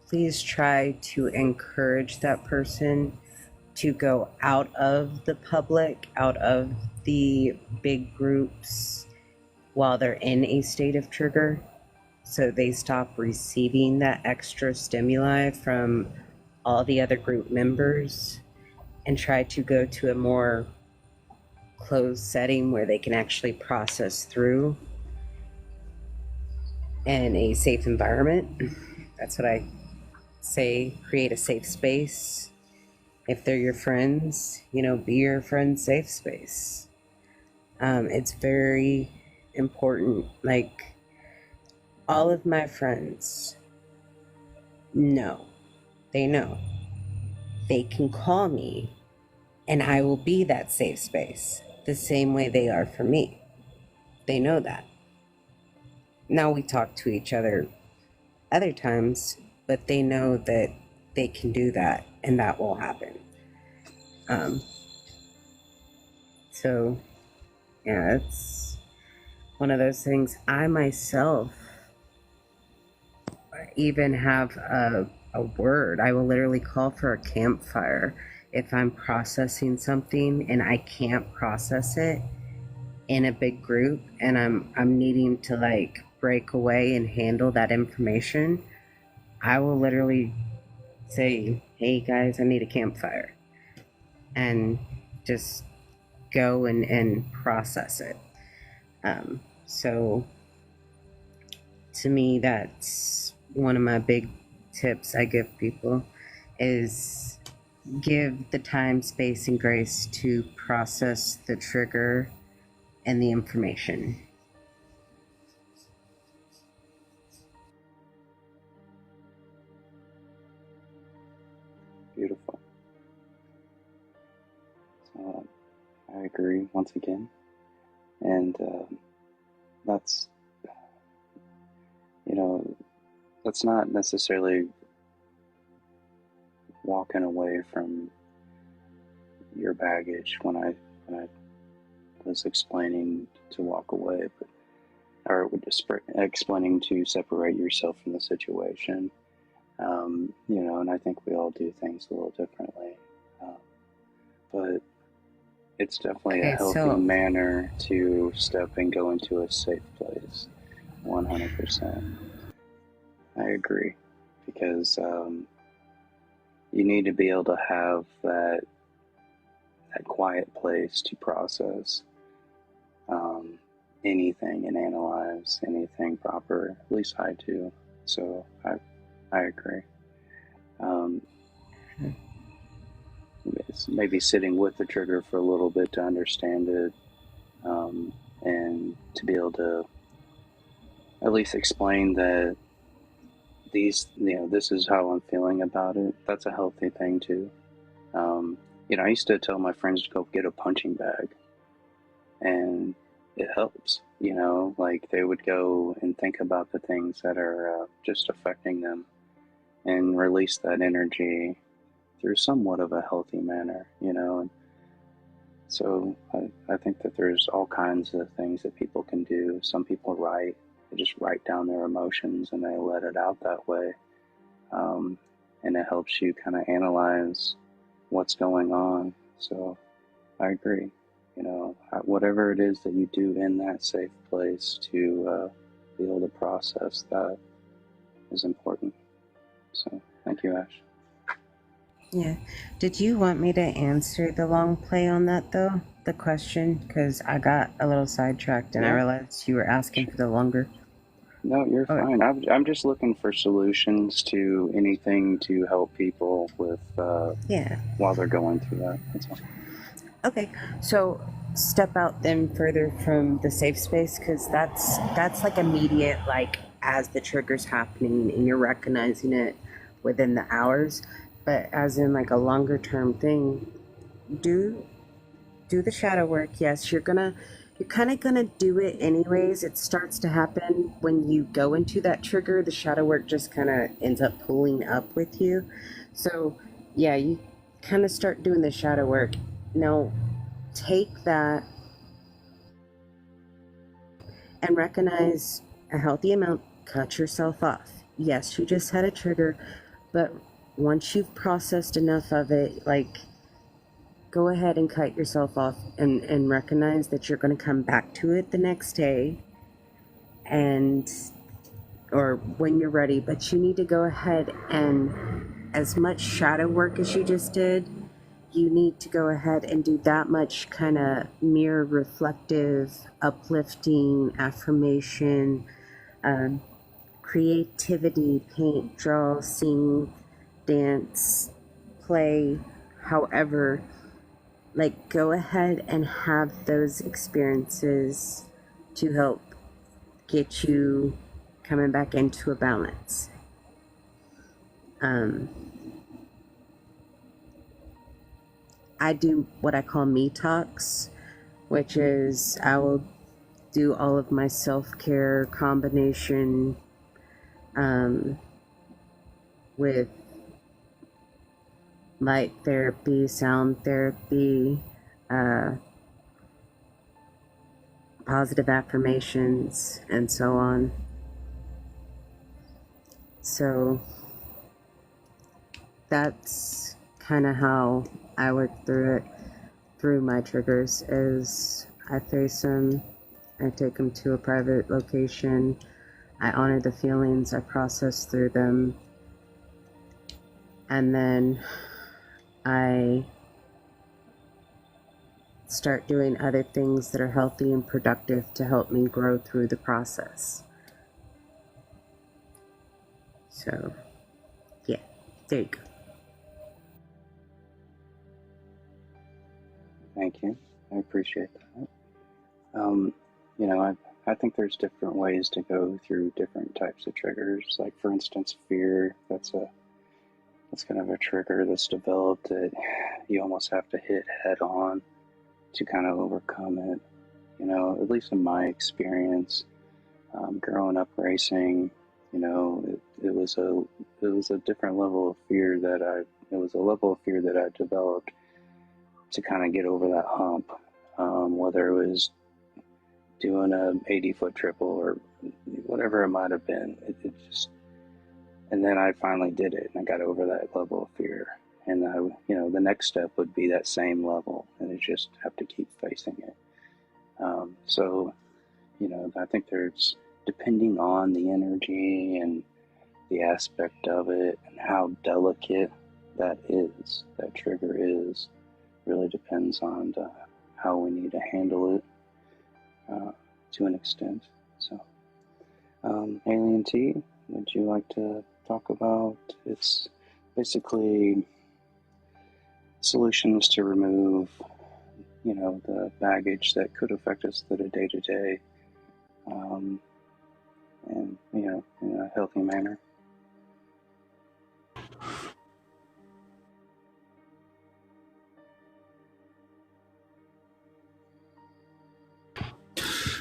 please try to encourage that person to go out of the public, out of the big groups while they're in a state of trigger, so they stop receiving that extra stimuli from all the other group members, and try to go to a more closed setting where they can actually process through in a safe environment. That's what I say, create a safe space. If they're your friends, be your friend's safe space. It's very important. Like, all of my friends know. They know. They can call me and I will be that safe space the same way they are for me. They know that. Now we talk to each other other times, but they know that they can do that and that will happen. So, yeah, it's one of those things. I myself even have a word. I will literally call for a campfire if I'm processing something and I can't process it in a big group, and I'm needing to break away and handle that information. I will literally say, hey guys, I need a campfire, and just go and process it. So to me, that's one of my big tips I give people, is give the time, space, and grace to process the trigger and the information. Beautiful. So I agree once again. And that's, that's not necessarily walking away from your baggage when I was explaining to walk away, or just explaining to separate yourself from the situation. And I think we all do things a little differently. But it's definitely a Okay, healthy so manner to step and go into a safe place. 100%. I agree. Because you need to be able to have that quiet place to process anything and analyze anything proper. At least I do. So I agree. Um, it's maybe sitting with the trigger for a little bit to understand it, and to be able to at least explain that this is how I'm feeling about it. That's a healthy thing too. I used to tell my friends to go get a punching bag, and it helps. Like they would go and think about the things that are just affecting them and release that energy through somewhat of a healthy manner. And so I think that there's all kinds of things that people can do. Some people write; they just write down their emotions and they let it out that way, and it helps you kind of analyze what's going on. So I agree. Whatever it is that you do in that safe place to be able to process that is important. So thank you, Ash. yeah, did you want me to answer the long play on that though? The question, because I got a little sidetracked and I Yeah. realized you were asking for the longer. No, you're Okay. fine. I'm just looking for solutions to anything to help people with Yeah. while they're going through that. That's all. Okay, so step out then further from the safe space because that's like immediate, like as the trigger's happening and you're recognizing it within the hours. But as in like a longer term thing, do the shadow work. Yes, you're kind of gonna do it anyways. It starts to happen when you go into that trigger. The shadow work just kind of ends up pulling up with you. So yeah, you kind of start doing the shadow work. Now take that and recognize a healthy amount. Cut yourself off. Yes, you just had a trigger, but once you've processed enough of it, like go ahead and cut yourself off and recognize that you're going to come back to it the next day and or when you're ready, but you need to go ahead and as much shadow work as you just did, you need to go ahead and do that much kind of mirror reflective, uplifting, affirmation, creativity, paint, draw, sing, dance, play, however. Like, go ahead and have those experiences to help get you coming back into a balance. I do what I call me talks, which is I will do all of my self-care combination with light therapy, sound therapy, positive affirmations, and so on. So that's kind of how I work through my triggers is I face them, I take them to a private location, I honor the feelings, I process through them, and then I start doing other things that are healthy and productive to help me grow through the process. So, yeah, there you go. Thank you. I appreciate that. I think there's different ways to go through different types of triggers. Like, for instance, fear. That's kind of a trigger that's developed that you almost have to hit head on to kind of overcome it. At least in my experience, growing up racing, it was a different level of fear it was a level of fear that I developed to kind of get over that hump, whether it was doing a 80-foot triple or whatever it might have been. And then I finally did it and I got over that level of fear. And the next step would be that same level. And just have to keep facing it. So, I think there's, depending on the energy and the aspect of it and how delicate that trigger is, really depends on how we need to handle it to an extent. So, Alien T, would you like to talk about? It's basically solutions to remove, the baggage that could affect us the day to day, and in a healthy manner.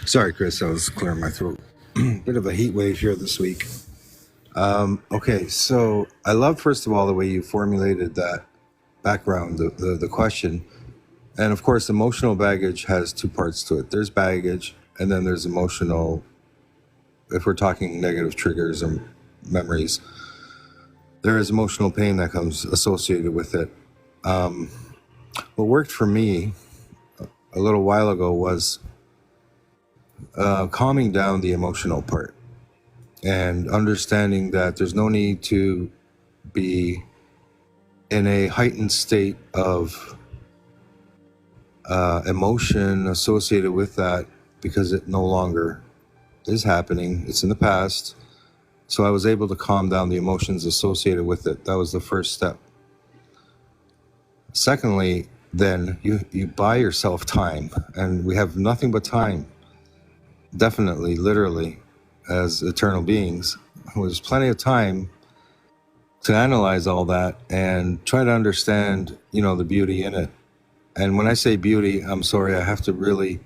Sorry, Chris, I was clearing my throat. Bit of a heat wave here this week. Okay, so I love, first of all, the way you formulated that background, the question. And of course, emotional baggage has two parts to it. There's baggage, and then there's emotional, if we're talking negative triggers or memories. There is emotional pain that comes associated with it. What worked for me a little while ago was calming down the emotional part and understanding that there's no need to be in a heightened state of emotion associated with that, because it no longer is happening. It's in the past. So I was able to calm down the emotions associated with it. That was the first step. Secondly, then you buy yourself time, and we have nothing but time. Definitely, literally, as eternal beings, there's plenty of time to analyze all that and try to understand, the beauty in it. And when I say beauty, I'm sorry, I have to really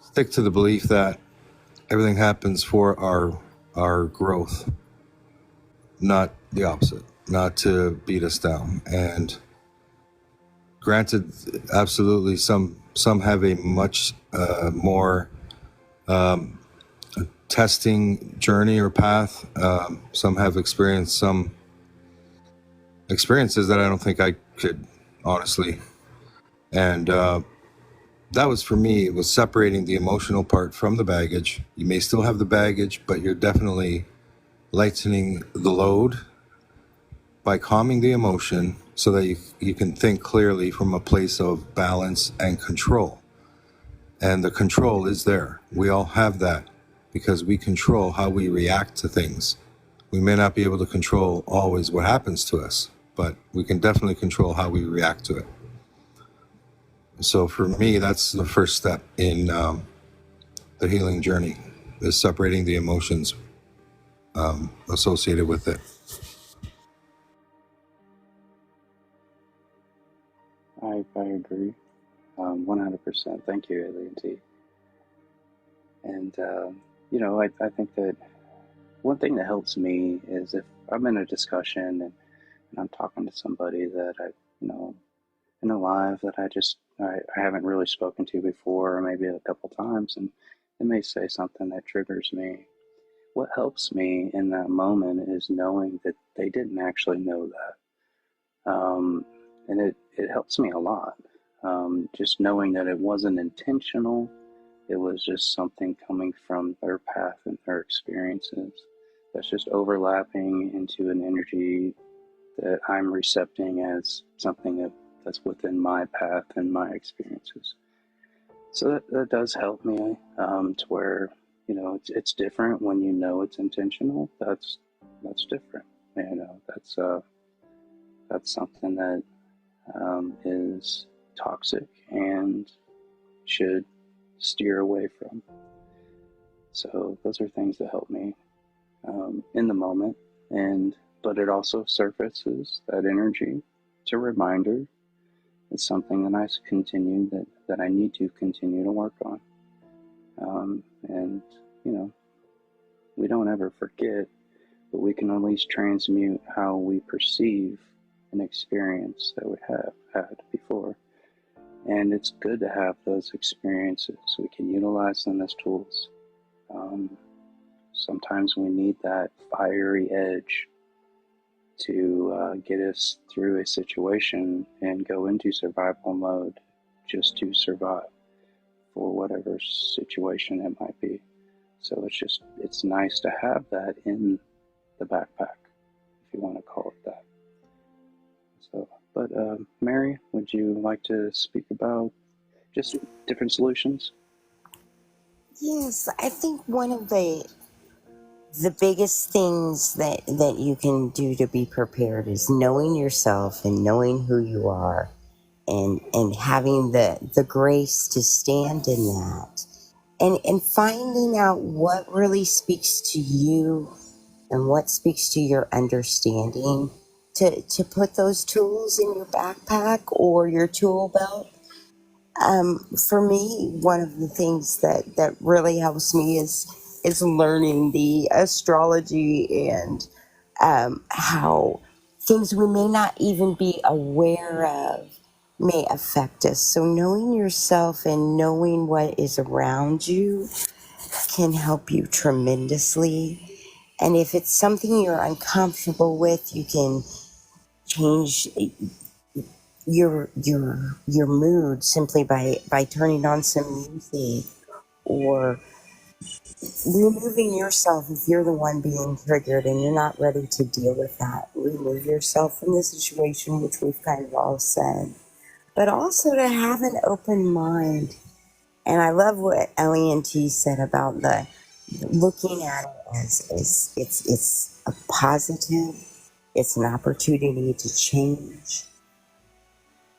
stick to the belief that everything happens for our growth, not the opposite, not to beat us down. And granted, absolutely, some have a much more testing journey or path. Some have experienced some experiences that I don't think I could, honestly. And that was, for me, it was separating the emotional part from the baggage. You may still have the baggage, but you're definitely lightening the load by calming the emotion so that you can think clearly from a place of balance and control. And the control is there. We all have that because we control how we react to things. We may not be able to control always what happens to us, but we can definitely control how we react to it. So for me, that's the first step in the healing journey, is separating the emotions associated with it. I agree, 100%. Thank you, Alien T. And I think that one thing that helps me is if I'm in a discussion and I'm talking to somebody that in a live that I haven't really spoken to before, or maybe a couple times, and they may say something that triggers me. What helps me in that moment is knowing that they didn't actually know that. And it helps me a lot. Just knowing that it wasn't intentional, it was just something coming from their path and their experiences that's just overlapping into an energy that I'm recepting as something that's within my path and my experiences. So that does help me to where, it's different when it's intentional. That's different. That's something that is toxic and should steer away from. So those are things that help me in the moment, but it also surfaces that energy. It's a reminder. It's something that that I need to continue to work on. And we don't ever forget, but we can at least transmute how we perceive an experience that we have had before. And it's good to have those experiences. We can utilize them as tools. Sometimes we need that fiery edge to get us through a situation and go into survival mode just to survive for whatever situation it might be. So it's nice to have that in the backpack, if you want to call it that. So, but Mary, would you like to speak about just different solutions? Yes, I think one of the biggest things that you can do to be prepared is knowing yourself and knowing who you are, and having the grace to stand in that, and finding out what really speaks to you and what speaks to your understanding, to put those tools in your backpack or your tool belt. For me, one of the things that really helps me is learning the astrology, and how things we may not even be aware of may affect us. So knowing yourself and knowing what is around you can help you tremendously. And if it's something you're uncomfortable with, you can change your mood simply by turning on some music, or removing yourself if you're the one being triggered and you're not ready to deal with that. Remove yourself from the situation, which we've kind of all said. But also to have an open mind. And I love what Ellie said about the looking at it as it's a positive, it's an opportunity to change.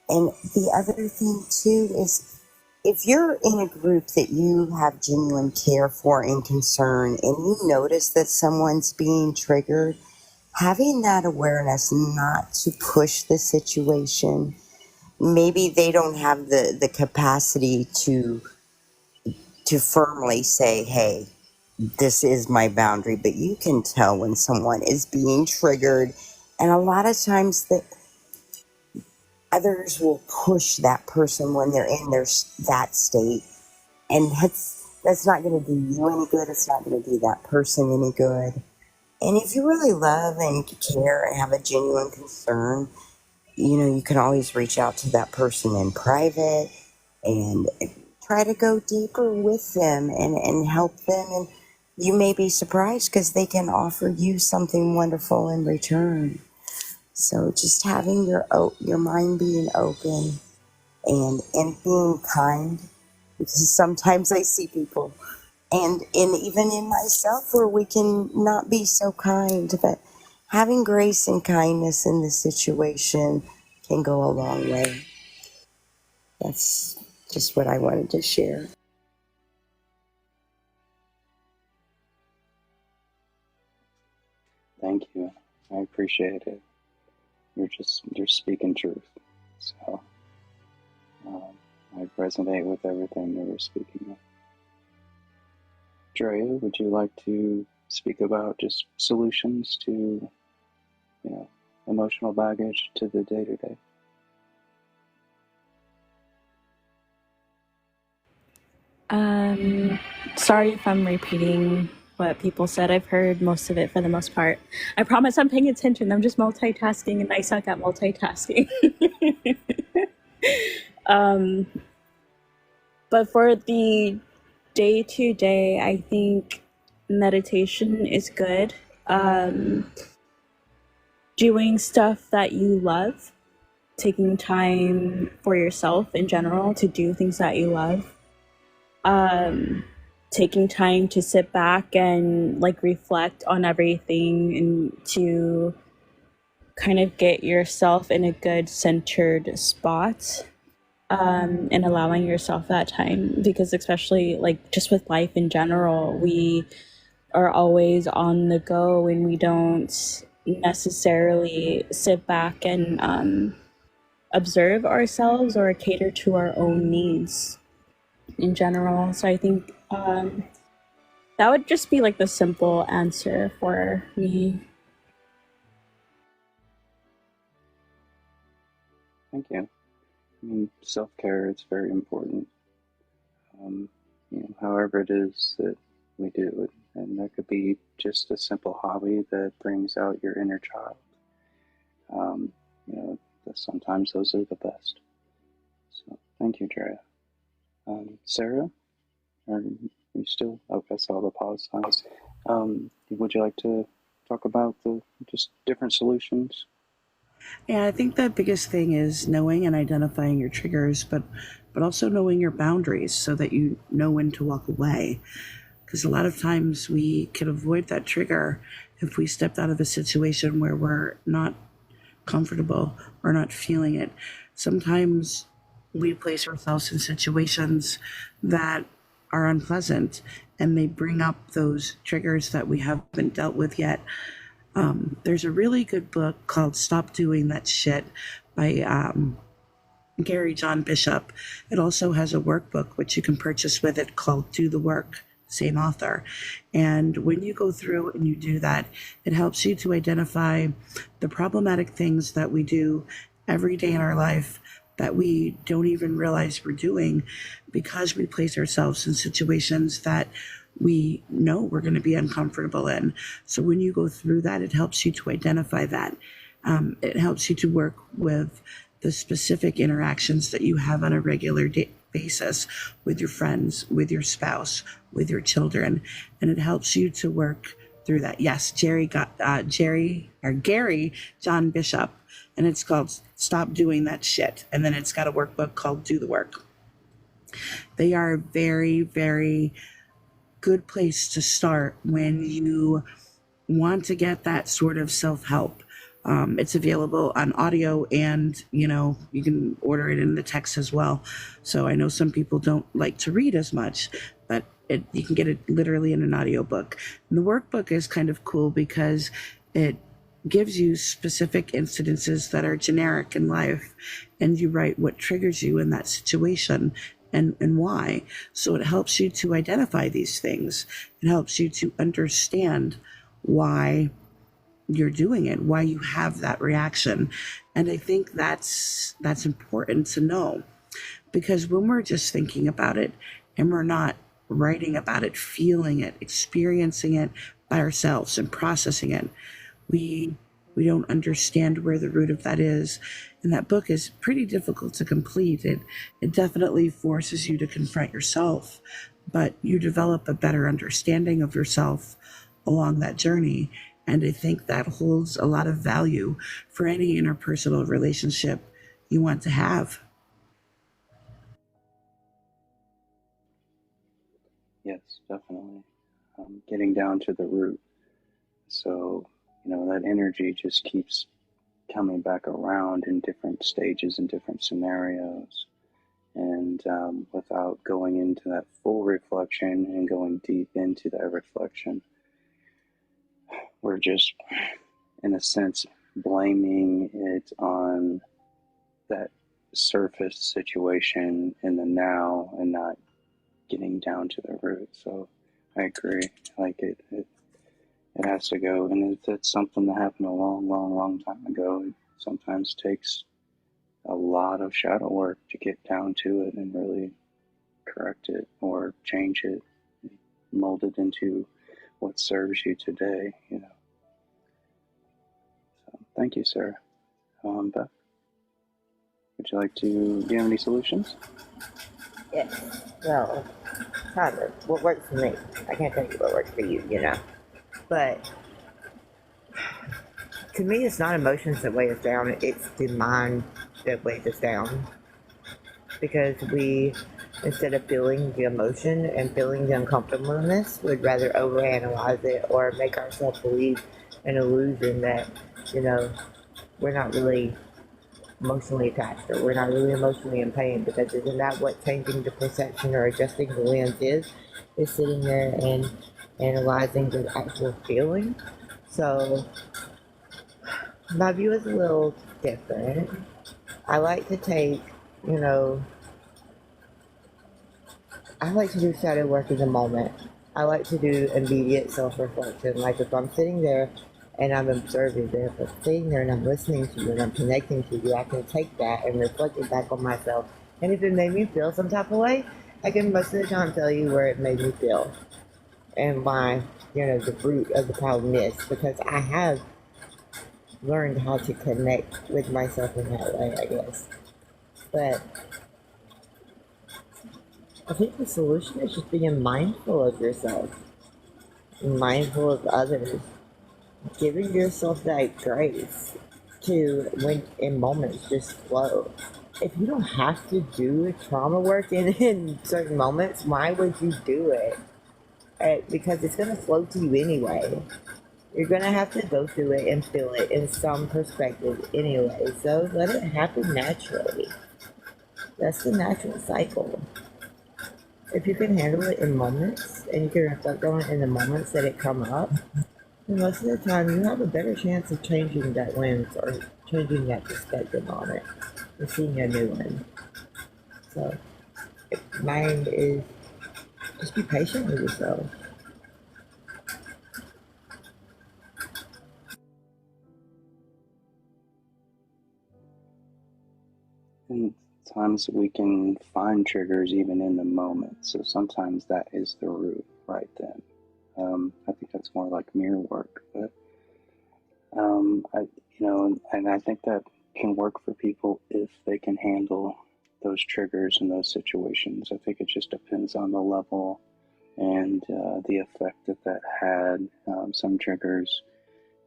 And the other thing too is, if you're in a group that you have genuine care for and concern, and you notice that someone's being triggered, having that awareness not to push the situation. Maybe they don't have the capacity to firmly say, hey, this is my boundary, but you can tell when someone is being triggered. And a lot of times that others will push that person when they're in that state, and that's not going to do you any good. It's not going to do that person any good. And if you really love and care and have a genuine concern, you can always reach out to that person in private and try to go deeper with them, and help them. And you may be surprised because they can offer you something wonderful in return. So just having your mind being open, and being kind, because sometimes I see people, and even in myself, where we can not be so kind, but having grace and kindness in the situation can go a long way. That's just what I wanted to share. Thank you. I appreciate it. You're speaking truth. So I resonate with everything you were speaking of. Drea, would you like to speak about just solutions to, emotional baggage to the day to day? Sorry if I'm repeating what people said. I've heard most of it for the most part. I promise I'm paying attention. I'm just multitasking, and I suck at multitasking. But for the day to day, I think meditation is good. Doing stuff that you love, taking time for yourself in general to do things that you love. Taking time to sit back and reflect on everything, and to kind of get yourself in a good centered spot, and allowing yourself that time, because especially just with life in general, we are always on the go, and we don't necessarily sit back and observe ourselves or cater to our own needs in general. So I think that would just be the simple answer for me. Thank you. Self-care is very important. However it is that we do it, and that could be just a simple hobby that brings out your inner child. You know, sometimes those are the best. So thank you, Drea. Sarah, are you still? Okay, I saw the pause signs. Would you like to talk about the just different solutions? Yeah, I think the biggest thing is knowing and identifying your triggers, but also knowing your boundaries so that you know when to walk away. Because a lot of times we can avoid that trigger if we stepped out of a situation where we're not comfortable or not feeling it. Sometimes we place ourselves in situations that are unpleasant and they bring up those triggers that we haven't dealt with yet. There's a really good book called Stop Doing That Shit by Gary John Bishop. It also has a workbook which you can purchase with it called Do the Work, same author. And when you go through and you do that, it helps you to identify the problematic things that we do every day in our life that we don't even realize we're doing because we place ourselves in situations that we know we're going to be uncomfortable in. So when you go through that, it helps you to identify that. It helps you to work with the specific interactions that you have on a regular basis with your friends, with your spouse, with your children, and it helps you to work through that. Yes, Gary John Bishop, and it's called Stop Doing That Shit, and then it's got a workbook called Do the Work. They are a very, very good place to start when you want to get that sort of self-help. It's available on audio and, you can order it in the text as well. So I know some people don't like to read as much, but you can get it literally in an audiobook. And the workbook is kind of cool because it gives you specific incidences that are generic in life, and you write what triggers you in that situation and why. So it helps you to identify these things. It helps you to understand why you're doing it, why you have that reaction. And I think that's important to know, because when we're just thinking about it and we're not writing about it, feeling it, experiencing it by ourselves and processing it, we don't understand where the root of that is. And that book is pretty difficult to complete. It definitely forces you to confront yourself, but you develop a better understanding of yourself along that journey. And I think that holds a lot of value for any interpersonal relationship you want to have. Yes, definitely. Getting down to the root. So, that energy just keeps coming back around in different stages and different scenarios. And without going into that full reflection and going deep into that reflection, we're just, in a sense, blaming it on that surface situation in the now and not getting down to the root. So I agree. Like it has to go. And if it's something that happened a long time ago, it sometimes takes a lot of shadow work to get down to it and really correct it or change it, mold it into what serves you today, So thank you, Sarah. Beth, would you like to, do you have any solutions? Yes. Well, kind of. What works for me? I can't tell you what works for you, But to me, it's not emotions that weigh us down. It's the mind that weighs us down. Because we, instead of feeling the emotion and feeling the uncomfortableness, would rather overanalyze it or make ourselves believe an illusion that, we're not really emotionally attached or we're not really emotionally in pain, because isn't that what changing the perception or adjusting the lens is sitting there and analyzing the actual feeling. So my view is a little different. I like to take, I like to do shadow work in the moment. I like to do immediate self-reflection. Like if I'm sitting there and I'm observing there, if I'm sitting there and I'm listening to you and I'm connecting to you, I can take that and reflect it back on myself. And if it made me feel some type of way, I can most of the time tell you where it made me feel and why, the root of the problem is. Because I have learned how to connect with myself in that way, I guess. But I think the solution is just being mindful of yourself, mindful of others, giving yourself that grace to, when in moments, just flow. If you don't have to do trauma work in certain moments, why would you do it? Because it's going to flow to you anyway. You're going to have to go through it and feel it in some perspective anyway. So let it happen naturally. That's the natural cycle. If you can handle it in moments and you can reflect on it in the moments that it come up, then most of the time you have a better chance of changing that lens or changing that perspective on it and seeing a new one. So mine is just be patient with yourself. And times we can find triggers even in the moment. So sometimes that is the root right then. I think that's more like mirror work, but and I think that can work for people if they can handle those triggers in those situations. I think it just depends on the level and the effect that had. Some triggers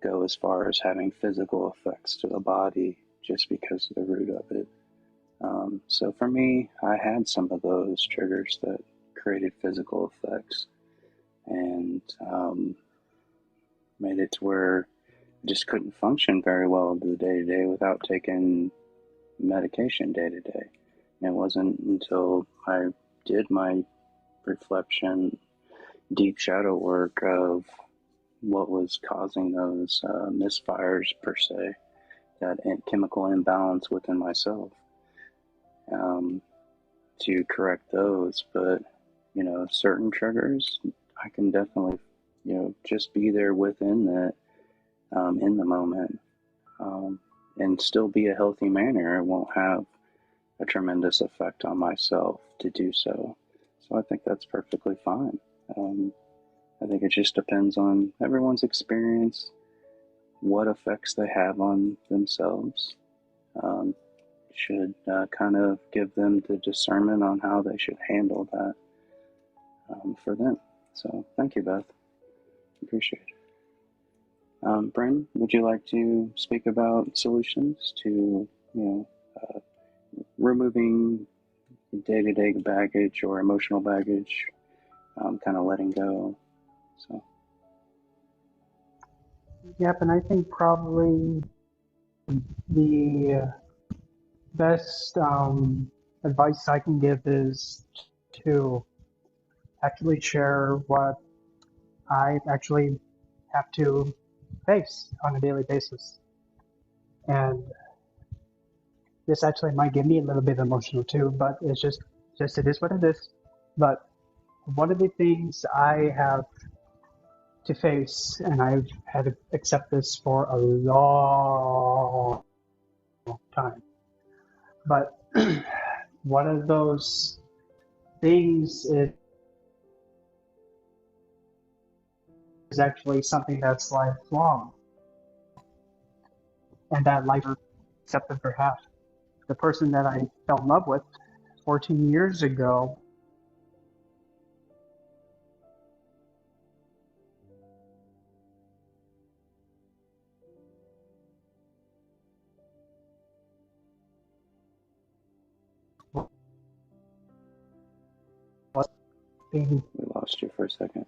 go as far as having physical effects to the body just because of the root of it. So for me, I had some of those triggers that created physical effects and made it to where I just couldn't function very well the day to day without taking medication day to day. And it wasn't until I did my reflection, deep shadow work of what was causing those misfires per se, that chemical imbalance within myself, to correct those. But certain triggers, I can definitely just be there within that, in the moment, and still be a healthy manner. It won't have a tremendous effect on myself to do so. So I think that's perfectly fine. I think it just depends on everyone's experience, what effects they have on themselves. Should kind of give them the discernment on how they should handle that for them. So thank you, Beth. Appreciate it. Bryn, would you like to speak about solutions to removing day-to-day baggage or emotional baggage, kind of letting go? So. Yep, and I think probably the best advice I can give is to actually share what I actually have to face on a daily basis. And this actually might get me a little bit emotional too, but it's just it is what it is. But one of the things I have to face, and I've had to accept this for a long time, but one of those things is actually something that's lifelong, and that life accepted for half. The person that I fell in love with 14 years ago was being We lost you for a second.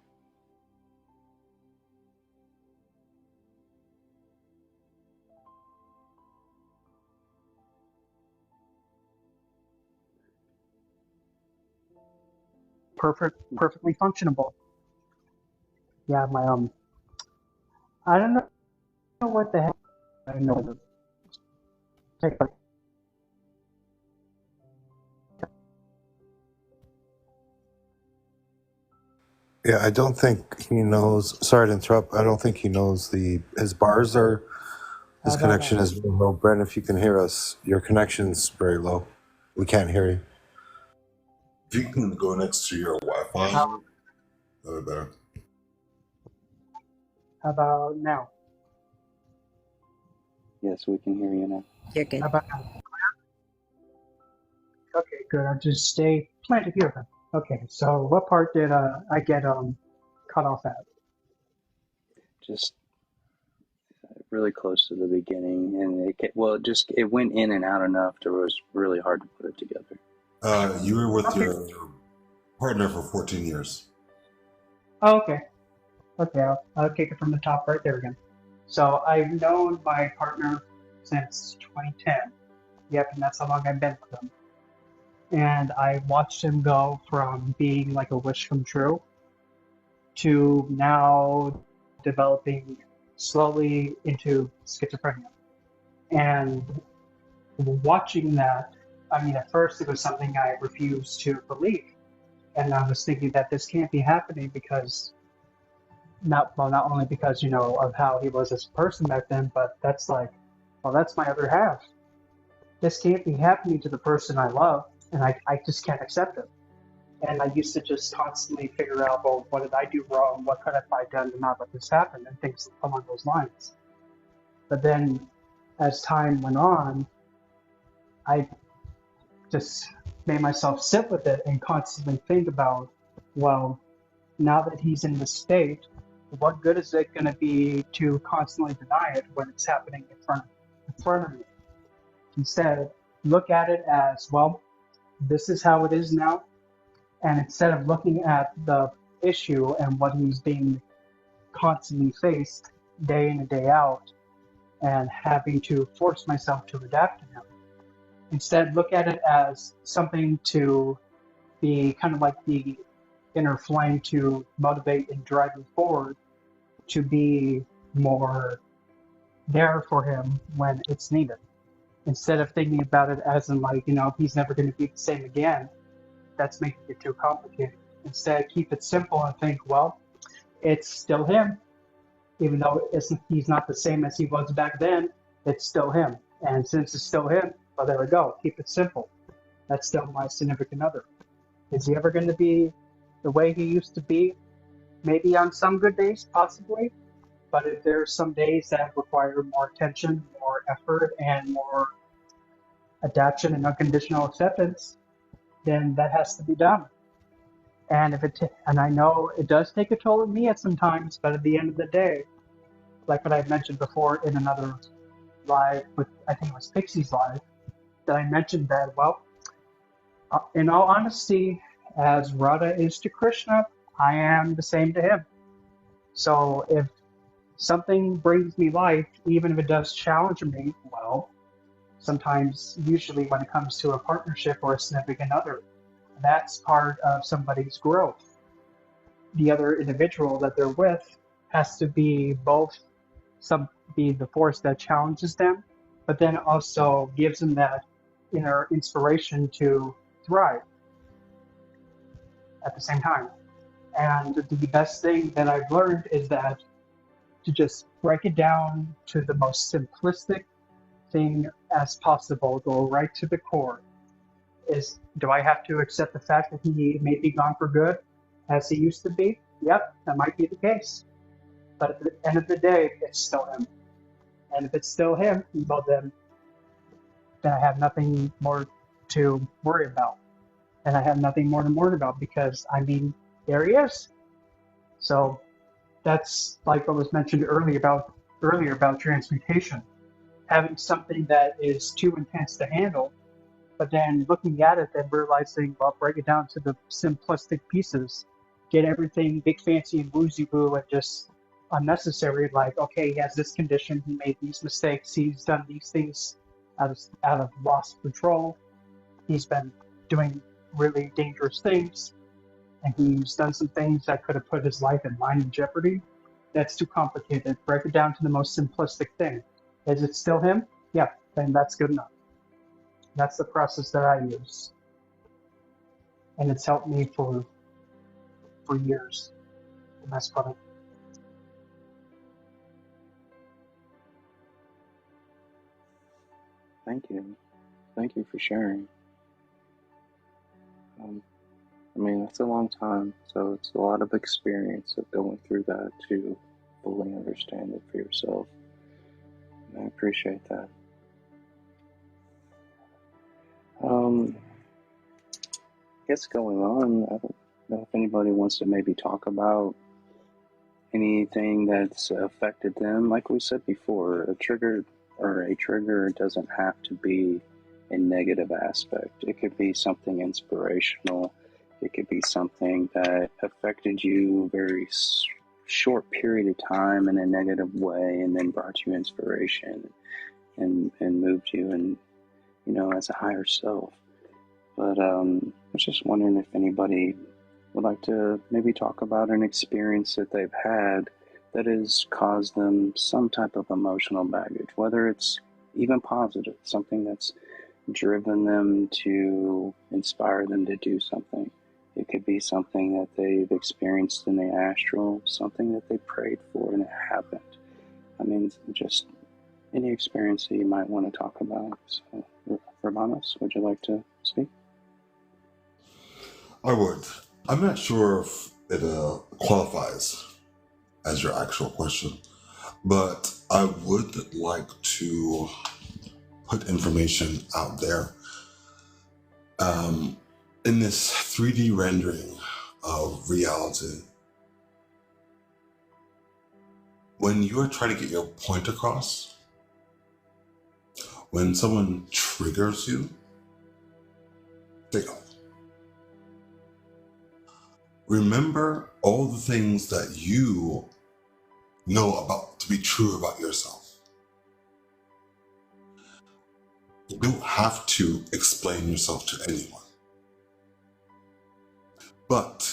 perfectly functionable. Yeah, my I don't know what the heck. I don't know. Yeah, I don't think he knows. Sorry to interrupt. I don't think he knows his bars are. His connection is very low. Brent, if you can hear us, your connection's very low. We can't hear you. If you can go next to your Wi-Fi, How that'd be better. about now? Yes, we can hear you now. You're good. How about now? Okay, good. I'll just stay planted here then. Okay, so what part did I get cut off at? Just really close to the beginning, and it went in and out enough to where it was really hard to put it together. You were with Okay. your partner for 14 years. Oh, okay. Okay, I'll take it from the top right there again. So I've known my partner since 2010. Yep, and that's how long I've been with him. And I watched him go from being like a wish come true to now developing slowly into schizophrenia. And watching that, I mean, at first it was something I refused to believe. And I was thinking that this can't be happening because not only because, you know, of how he was as a person back then, but that's like, well, that's my other half. This can't be happening to the person I love, and I just can't accept it. And I used to just constantly figure out, well, what did I do wrong? What could have I done to not let this happen? And things along those lines. But then as time went on, I just made myself sit with it and constantly think about, well, now that he's in this state, what good is it going to be to constantly deny it when it's happening in front of me? Instead, look at it as, well, this is how it is now. And instead of looking at the issue and what he's being constantly faced day in and day out and having to force myself to adapt to him, instead look at it as something to be kind of like the inner flame to motivate and drive him forward to be more there for him when it's needed. Instead of thinking about it as in like, you know, he's never going to be the same again, that's making it too complicated. Instead, keep it simple and think, well, it's still him. Even though he's not the same as he was back then, it's still him. And since it's still him, well, there we go. Keep it simple. That's still my significant other. Is he ever going to be the way he used to be? Maybe on some good days, possibly. But if there's some days that require more attention, more effort, and more adaptation and unconditional acceptance, then that has to be done. And and I know it does take a toll on me at some times, but at the end of the day, like what I mentioned before in another live with, I think it was Pixie's live, that I mentioned that, well, in all honesty, as Radha is to Krishna, I am the same to him. So if something brings me life, even if it does challenge me, well, sometimes, usually when it comes to a partnership or a significant other, that's part of somebody's growth. The other individual that they're with has to be both be the force that challenges them, but then also gives them that inner inspiration to thrive at the same time. And the best thing that I've learned is that to just break it down to the most simplistic thing as possible, go right to the core, is, do I have to accept the fact that he may be gone for good as he used to be? Yep, that might be the case. But at the end of the day, it's still him. And if it's still him, well then I have nothing more to worry about. And I have nothing more to mourn about because, I mean, there he is. So that's like what was mentioned earlier about transmutation. Having something that is too intense to handle, but then looking at it and realizing, well, break it down to the simplistic pieces, get everything big, fancy, and woozy-woo and just unnecessary, like, okay, he has this condition, he made these mistakes, he's done these things out of lost control, he's been doing really dangerous things, and he's done some things that could have put his life and mine in jeopardy. That's too complicated. Break it down to the most simplistic thing. Is it still him? Yeah, then that's good enough. That's the process that I use. And it's helped me for years. And that's what Thank you. Thank you for sharing. I mean, that's a long time, so it's a lot of experience of going through that to fully understand it for yourself. I appreciate that. I guess going on, I don't know if anybody wants to maybe talk about anything that's affected them. Like we said before, a trigger doesn't have to be a negative aspect. It could be something inspirational. It could be something that affected you very short period of time in a negative way, and then brought you inspiration and moved you, and as a higher self. But I was just wondering if anybody would like to maybe talk about an experience that they've had that has caused them some type of emotional baggage, whether it's even positive, something that's driven them to inspire them to do something. It could be something that they've experienced in the astral, something that they prayed for and it happened. I mean, just any experience that you might want to talk about. So, Romanos, would you like to speak? I would. I'm not sure if it qualifies as your actual question, but I would like to put information out there. In this 3D rendering of reality, when you are trying to get your point across, when someone triggers you, take off. Remember all the things that you know about to be true about yourself. You don't have to explain yourself to anyone. But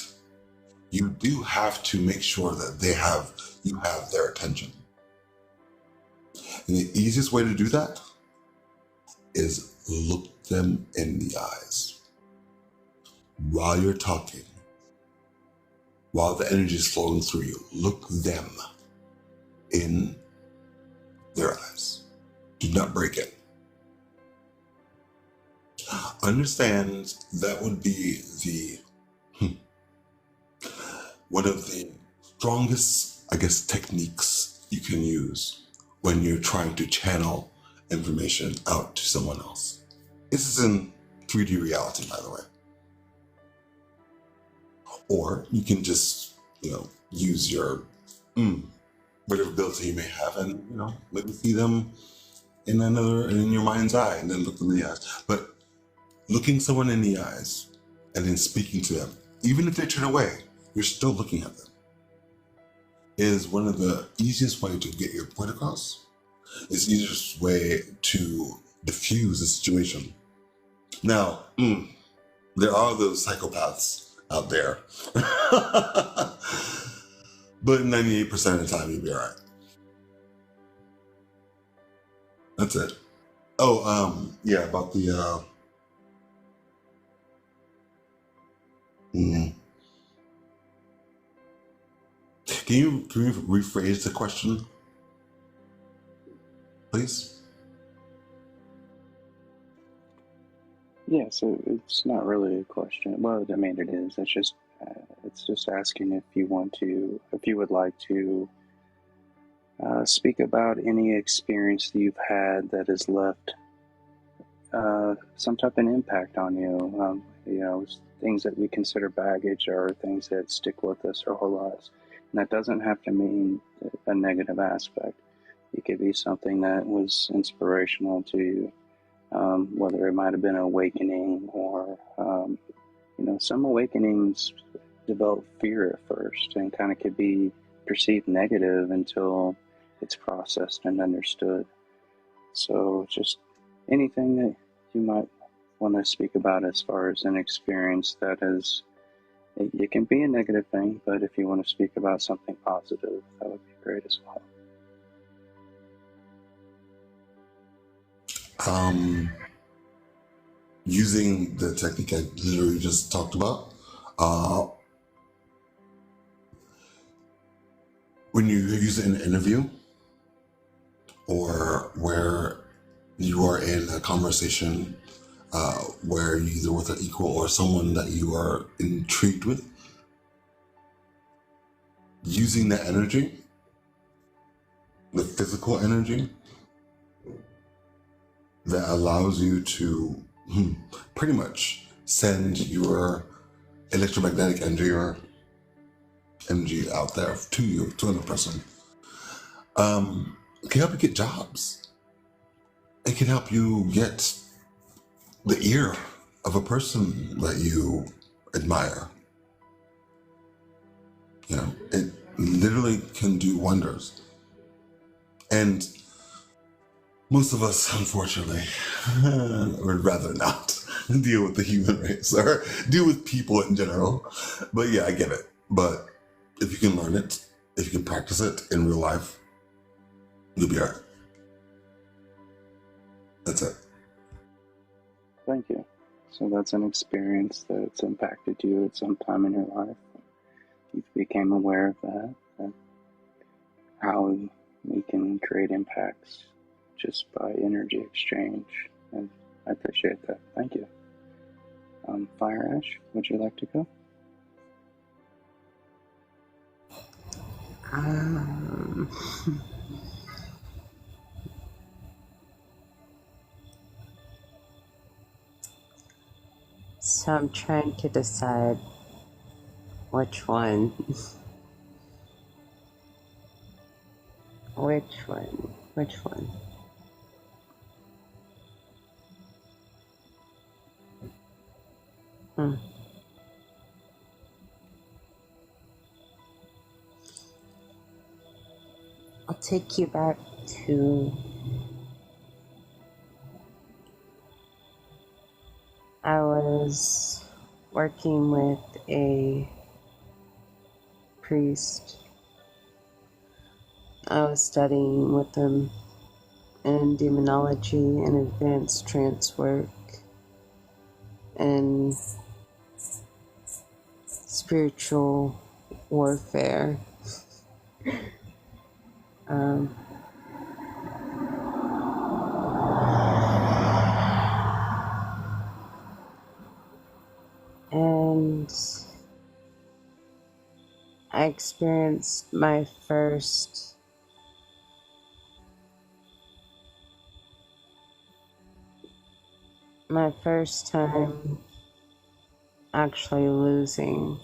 you do have to make sure that you have their attention. And the easiest way to do that is look them in the eyes. While you're talking, while the energy is flowing through you, look them in their eyes. Do not break it. Understand that would be one of the strongest, techniques you can use when you're trying to channel information out to someone else. This is in 3D reality, by the way. Or you can just, use your whatever ability you may have, and maybe see them in your mind's eye, and then look them in the eyes. But looking someone in the eyes and then speaking to them, even if they turn away, you're still looking at them, is one of the easiest way to get your point across. It's the easiest way to diffuse a situation. Now, there are those psychopaths out there. But 98% of the time, you'll be all right. That's it. Oh, yeah, about the, Can you rephrase the question, please? Yeah, so it's not really a question. Well, I mean, it is. It's just asking if you would like to speak about any experience that you've had that has left some type of impact on you. Things that we consider baggage are things that stick with us our whole lives. And that doesn't have to mean a negative aspect. It could be something that was inspirational to you, whether it might have been an awakening or, some awakenings develop fear at first and kind of could be perceived negative until it's processed and understood. So just anything that you might want to speak about as far as an experience that is, it can be a negative thing, but if you want to speak about something positive, that would be great as well. Using the technique I literally just talked about, when you use it in an interview or where you are in a conversation where you're either with an equal or someone that you are intrigued with, using the energy, the physical energy, that allows you to pretty much send your electromagnetic energy out there to you, to another person. It can help you get jobs. It can help you get the ear of a person that you admire. You know, it literally can do wonders. And most of us, unfortunately, would rather not deal with the human race or deal with people in general. But yeah, I get it. But if you can learn it, if you can practice it in real life, you'll be all right. That's it. Thank you. So that's an experience that's impacted you at some time in your life. You became aware of that how we can create impacts just by energy exchange. And I appreciate that. Thank you. Fire Ash, would you like to go? So I'm trying to decide which one. Which one? Which one? I'll take you back to I was working with a priest. I was studying with him in demonology and advanced trance work and spiritual warfare. And I experienced my first time actually losing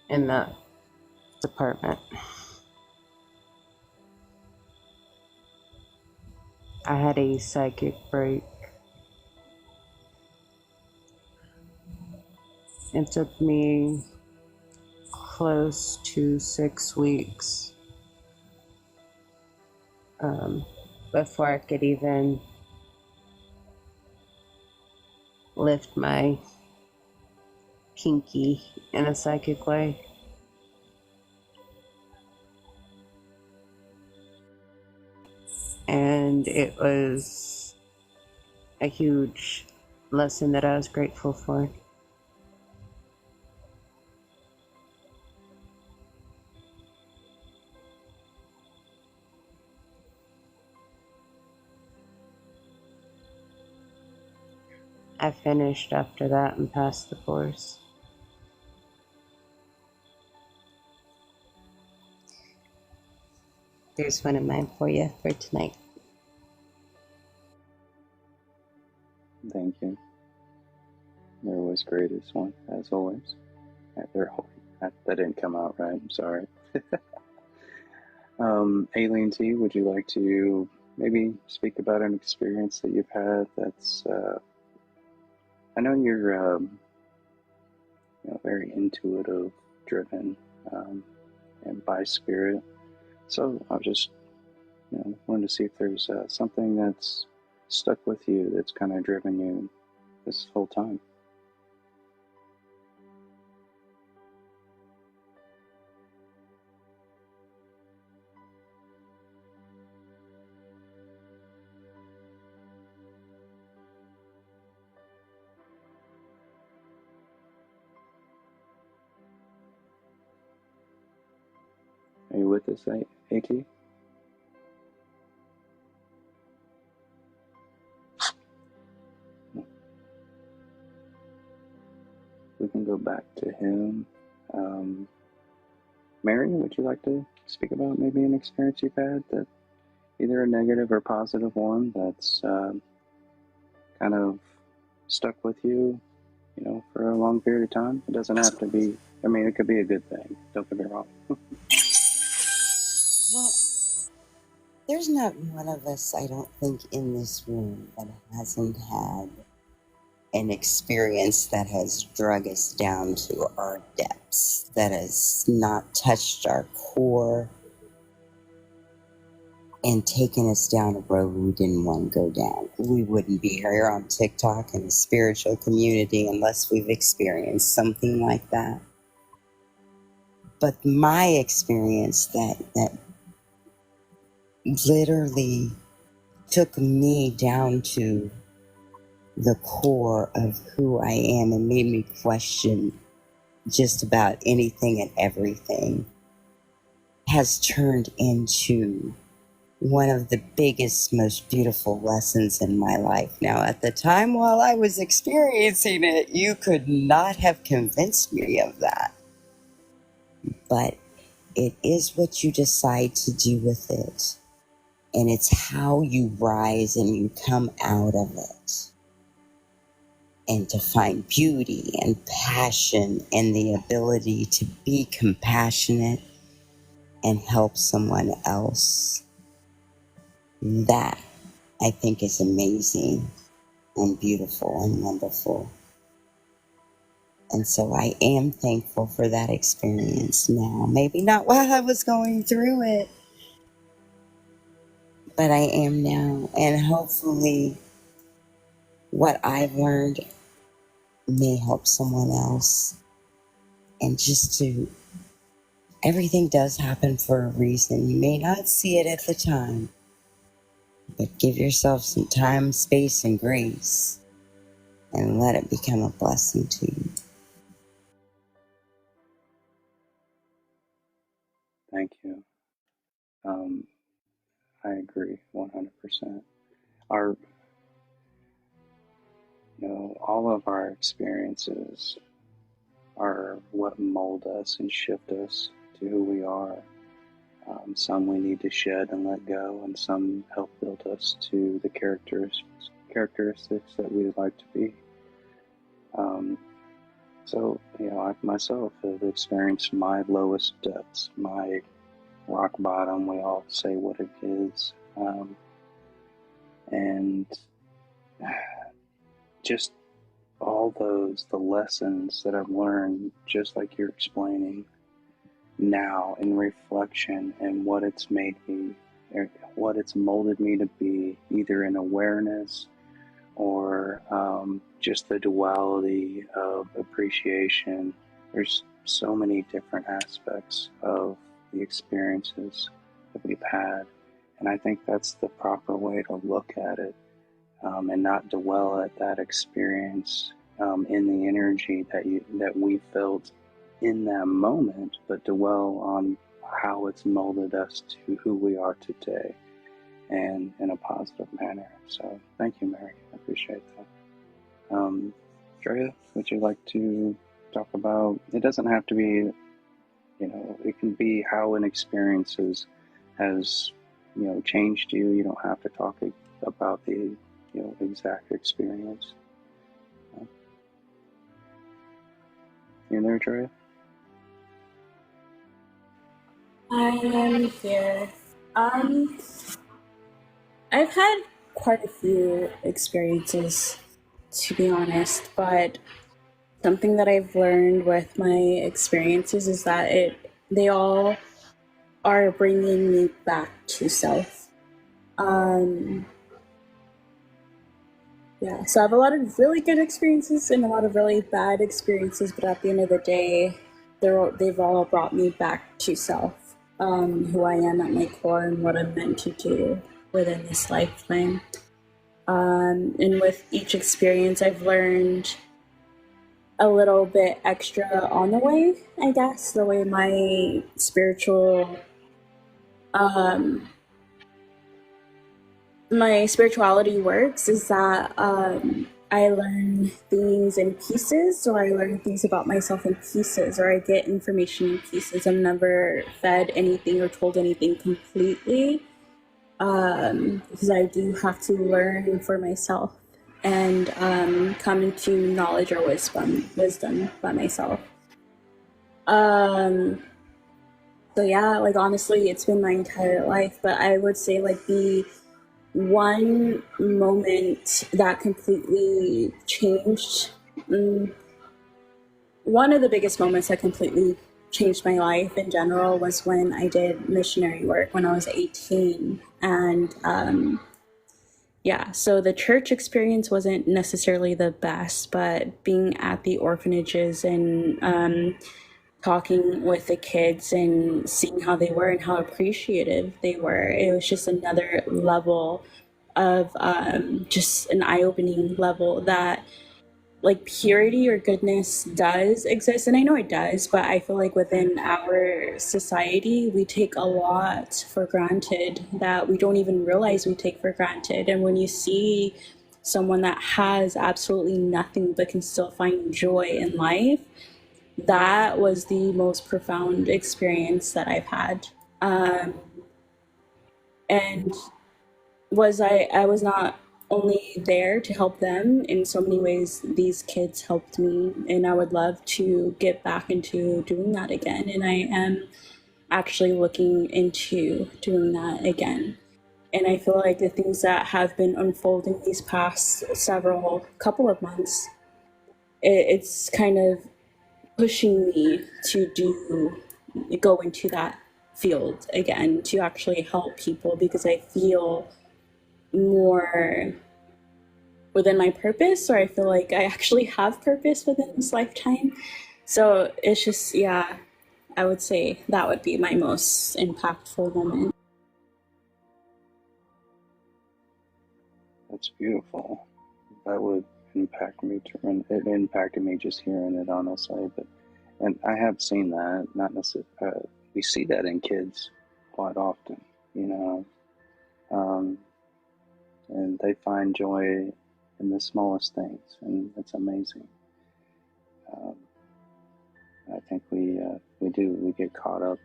in that department. I had a psychic break. It took me close to 6 weeks before I could even lift my pinky in a psychic way. And it was a huge lesson that I was grateful for. I finished after that and passed the course. There's one of mine for you for tonight. Thank you. There was greatest one, as always. That didn't come out right. I'm sorry. Aileen T, would you like to maybe speak about an experience that you've had that's, I know you're very intuitive, driven, and by spirit. So I was just, wanted to see if there's something that's stuck with you that's kind of driven you this whole time. Are you with us, AT? We can go back to him. Mary, would you like to speak about maybe an experience you've had that either a negative or positive one that's kind of stuck with you, for a long period of time? It doesn't have to be, I mean, it could be a good thing. Don't get me wrong. Well, there's not one of us, I don't think, in this room that hasn't had an experience that has drug us down to our depths, that has not touched our core and taken us down a road we didn't want to go down. We wouldn't be here on TikTok in the spiritual community unless we've experienced something like that. But my experience that literally took me down to the core of who I am and made me question just about anything and everything has turned into one of the biggest, most beautiful lessons in my life. Now, at the time while I was experiencing it, you could not have convinced me of that. But it is what you decide to do with it. And it's how you rise and you come out of it. And to find beauty and passion and the ability to be compassionate and help someone else. That, I think, is amazing and beautiful and wonderful. And so I am thankful for that experience now. Maybe not while I was going through it, but I am now. And hopefully what I've learned may help someone else. And just to, everything does happen for a reason. You may not see it at the time, but give yourself some time, space, and grace, and let it become a blessing to you. Thank you. I agree 100%. Our, all of our experiences are what mold us and shift us to who we are. Some we need to shed and let go, and some help build us to the characteristics that we would like to be. So, I myself have experienced my lowest depths, my rock bottom. We all say what it is. And just all the lessons that I've learned, just like you're explaining now in reflection, and what it's made me, or what it's molded me to be, either in awareness or just the duality of appreciation. There's so many different aspects of the experiences that we've had, and I think that's the proper way to look at it, and not dwell at that experience in the energy that we felt in that moment, but dwell on how it's molded us to who we are today, and in a positive manner. So thank you, Mary. I appreciate that. Drea, would you like to talk about, it doesn't have to be, it can be how an experience has changed you. You don't have to talk about the exact experience. You there, Drea? I am here. I've had quite a few experiences, to be honest, but something that I've learned with my experiences is that they all are bringing me back to self. So I have a lot of really good experiences and a lot of really bad experiences, but at the end of the day, they've all brought me back to self, who I am at my core and what I'm meant to do within this lifetime. And with each experience, I've learned a little bit extra on the way, I guess. The way my my spirituality works is that I learn things in pieces, or I learn things about myself in pieces, or I get information in pieces. I'm never fed anything or told anything completely, because I do have to learn for myself and come into knowledge or wisdom by myself. So yeah, like honestly, it's been my entire life, but I would say like the one moment that completely changed, one of the biggest moments that completely changed my life in general was when I did missionary work when I was 18. And yeah, so the church experience wasn't necessarily the best, but being at the orphanages and talking with the kids and seeing how they were and how appreciative they were, it was just another level of just an eye-opening level that like purity or goodness does exist. And I know it does, but I feel like within our society, we take a lot for granted that we don't even realize we take for granted. And when you see someone that has absolutely nothing but can still find joy in life, that was the most profound experience that I've had. And I was not only there to help them in so many ways, these kids helped me, and I would love to get back into doing that again. And I am actually looking into doing that again. And I feel like the things that have been unfolding these past couple of months, it's kind of pushing me to go into that field again, to actually help people, because I feel more within my purpose, or I feel like I actually have purpose within this lifetime. So it's just, yeah, I would say that would be my most impactful moment. That's beautiful. That would impact me too, and it impacted me just hearing it, honestly. And I have seen that, not necessarily. We see that in kids quite often, you know, and they find joy in the smallest things, and it's amazing. I think we get caught up,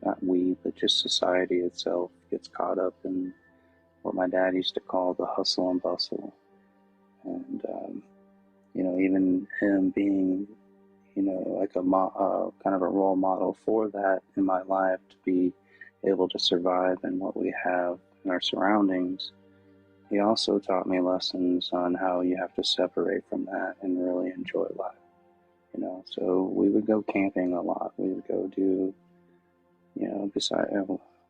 not we, but just society itself gets caught up in what my dad used to call the hustle and bustle. And, you know, even him being, you know, like kind of a role model for that in my life, to be able to survive in what we have in our surroundings. He also taught me lessons on how you have to separate from that and really enjoy life. You know, so we would go camping a lot. We would go do, you know,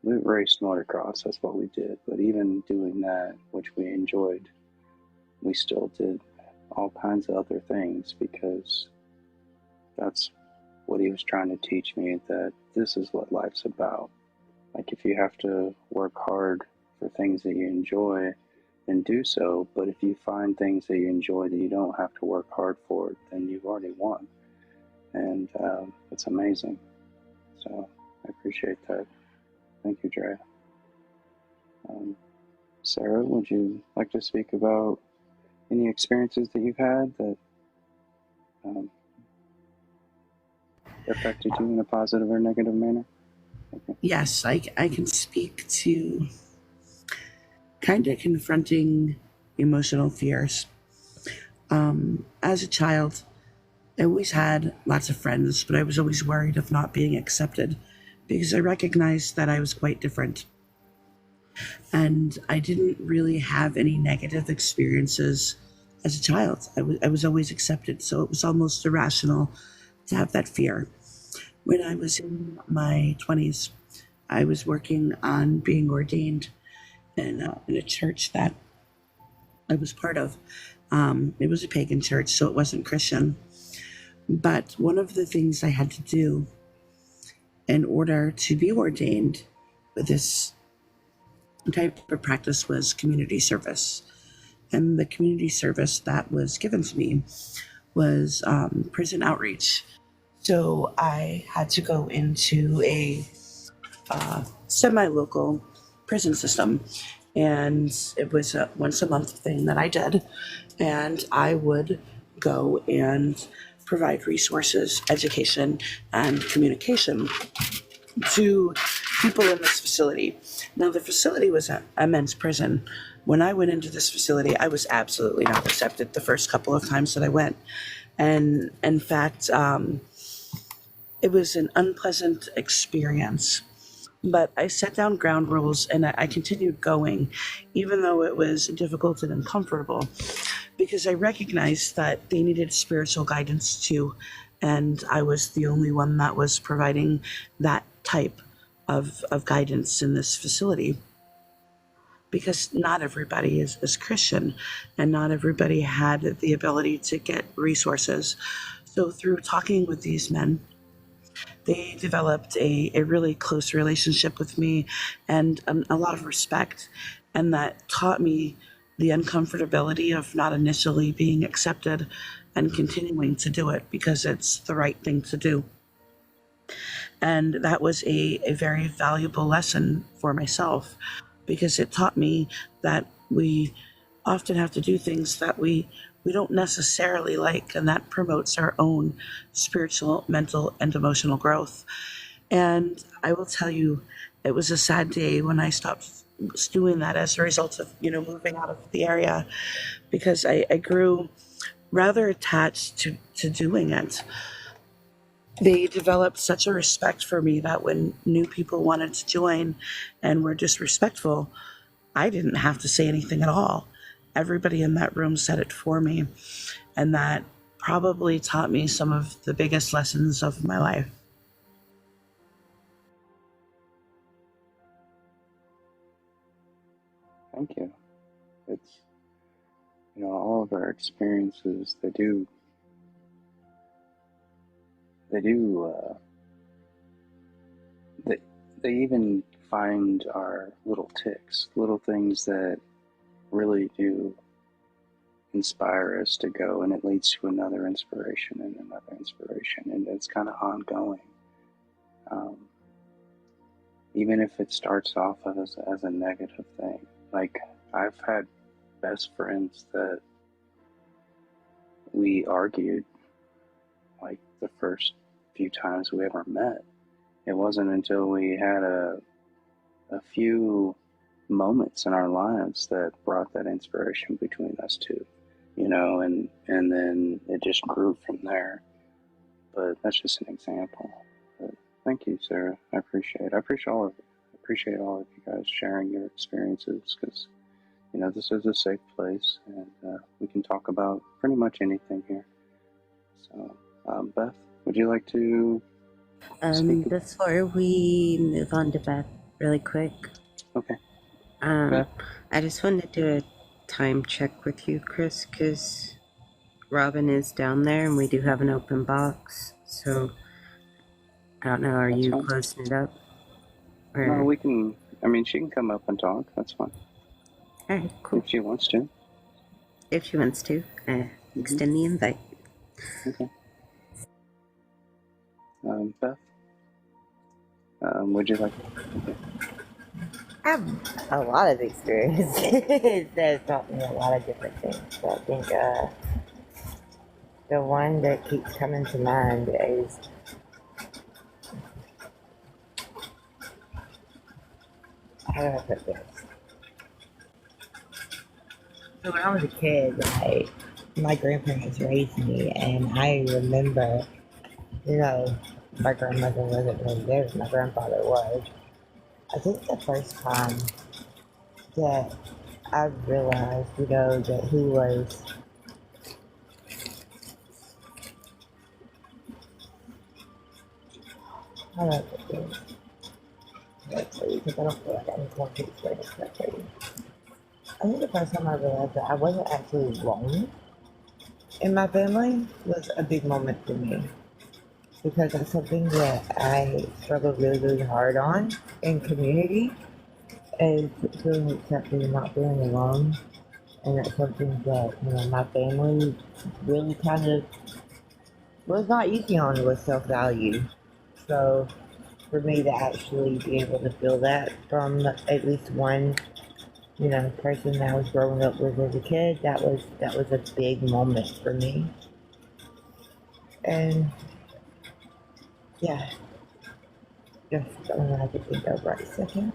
we raced motocross. That's what we did. But even doing that, which we enjoyed, we still did all kinds of other things, because that's what he was trying to teach me, that this is what life's about. Like, if you have to work hard for things that you enjoy, then do so. But if you find things that you enjoy that you don't have to work hard for, then you've already won. And it's amazing. So I appreciate that. Thank you, Dre. Sarah, would you like to speak about any experiences that you've had that affected you in a positive or negative manner? Okay. Yes, I can speak to kind of confronting emotional fears. As a child, I always had lots of friends, but I was always worried of not being accepted, because I recognized that I was quite different. And I didn't really have any negative experiences as a child. I was always accepted, so it was almost irrational to have that fear. When I was in my 20s, I was working on being ordained in a church that I was part of. It was a pagan church, so it wasn't Christian. But one of the things I had to do in order to be ordained with this type of practice was community service. And the community service that was given to me was prison outreach. So I had to go into a semi-local prison system And it was a once a month thing that I did. And I would go and provide resources, education, and communication to people in this facility. Now, the facility was a men's prison. When I went into this facility, I was absolutely not accepted the first couple of times that I went. And in fact, it was an unpleasant experience. But I set down ground rules and I continued going, even though it was difficult and uncomfortable, because I recognized that they needed spiritual guidance too. And I was the only one that was providing that type of guidance in this facility. Because not everybody is Christian and not everybody had the ability to get resources. So through talking with these men, they developed a really close relationship with me and a lot of respect. And that taught me the uncomfortability of not initially being accepted and continuing to do it because it's the right thing to do. And that was a very valuable lesson for myself because it taught me that we often have to do things that we don't necessarily like, and that promotes our own spiritual, mental, and emotional growth. And I will tell you, it was a sad day when I stopped doing that as a result of, moving out of the area because I grew rather attached to doing it. They developed such a respect for me that when new people wanted to join and were disrespectful, I didn't have to say anything at all. Everybody in that room said it for me, and that probably taught me some of the biggest lessons of my life. Thank you. It's, all of our experiences, they even find our little ticks, little things that really do inspire us to go, and it leads to another inspiration and another inspiration, and it's kind of ongoing. Even if it starts off as a negative thing. Like, I've had best friends that we argued like the first few times we ever met. It wasn't until we had a few moments in our lives that brought that inspiration between us two, and then it just grew from there. But that's just an example. But thank you, Sarah. I appreciate all of it. I appreciate all of you guys sharing your experiences because, this is a safe place and we can talk about pretty much anything here. So, Beth, would you like to speak? Before we move on to Beth, really quick. Okay. I just wanted to do a time check with you, Chris, because Robin is down there and we do have an open box. So, I don't know, are you closing it up? Or... No, we can, she can come up and talk. That's fine. Alright, cool. If she wants to. If she wants to, extend the invite. Okay. Beth, would you like to? I have a lot of experiences that taught me a lot of different things. So I think the one that keeps coming to mind is how do I put this? So when I was a kid, my grandparents raised me, and I remember, my grandmother wasn't really there, but my grandfather was. I think the first time that I realized, that he was how do I put this? Because I don't feel like I'm going to explain it correctly. I think the first time I realized that I wasn't actually alone in my family was a big moment for me. Because that's something that I struggle really, really hard on in community, is feeling accepted and not feeling alone. And that's something that, my family really kind of was not easy on with self-value. So for me to actually be able to feel that from at least one the person that I was growing up with as a kid, that was a big moment for me. And yeah, just something I could think of right a second.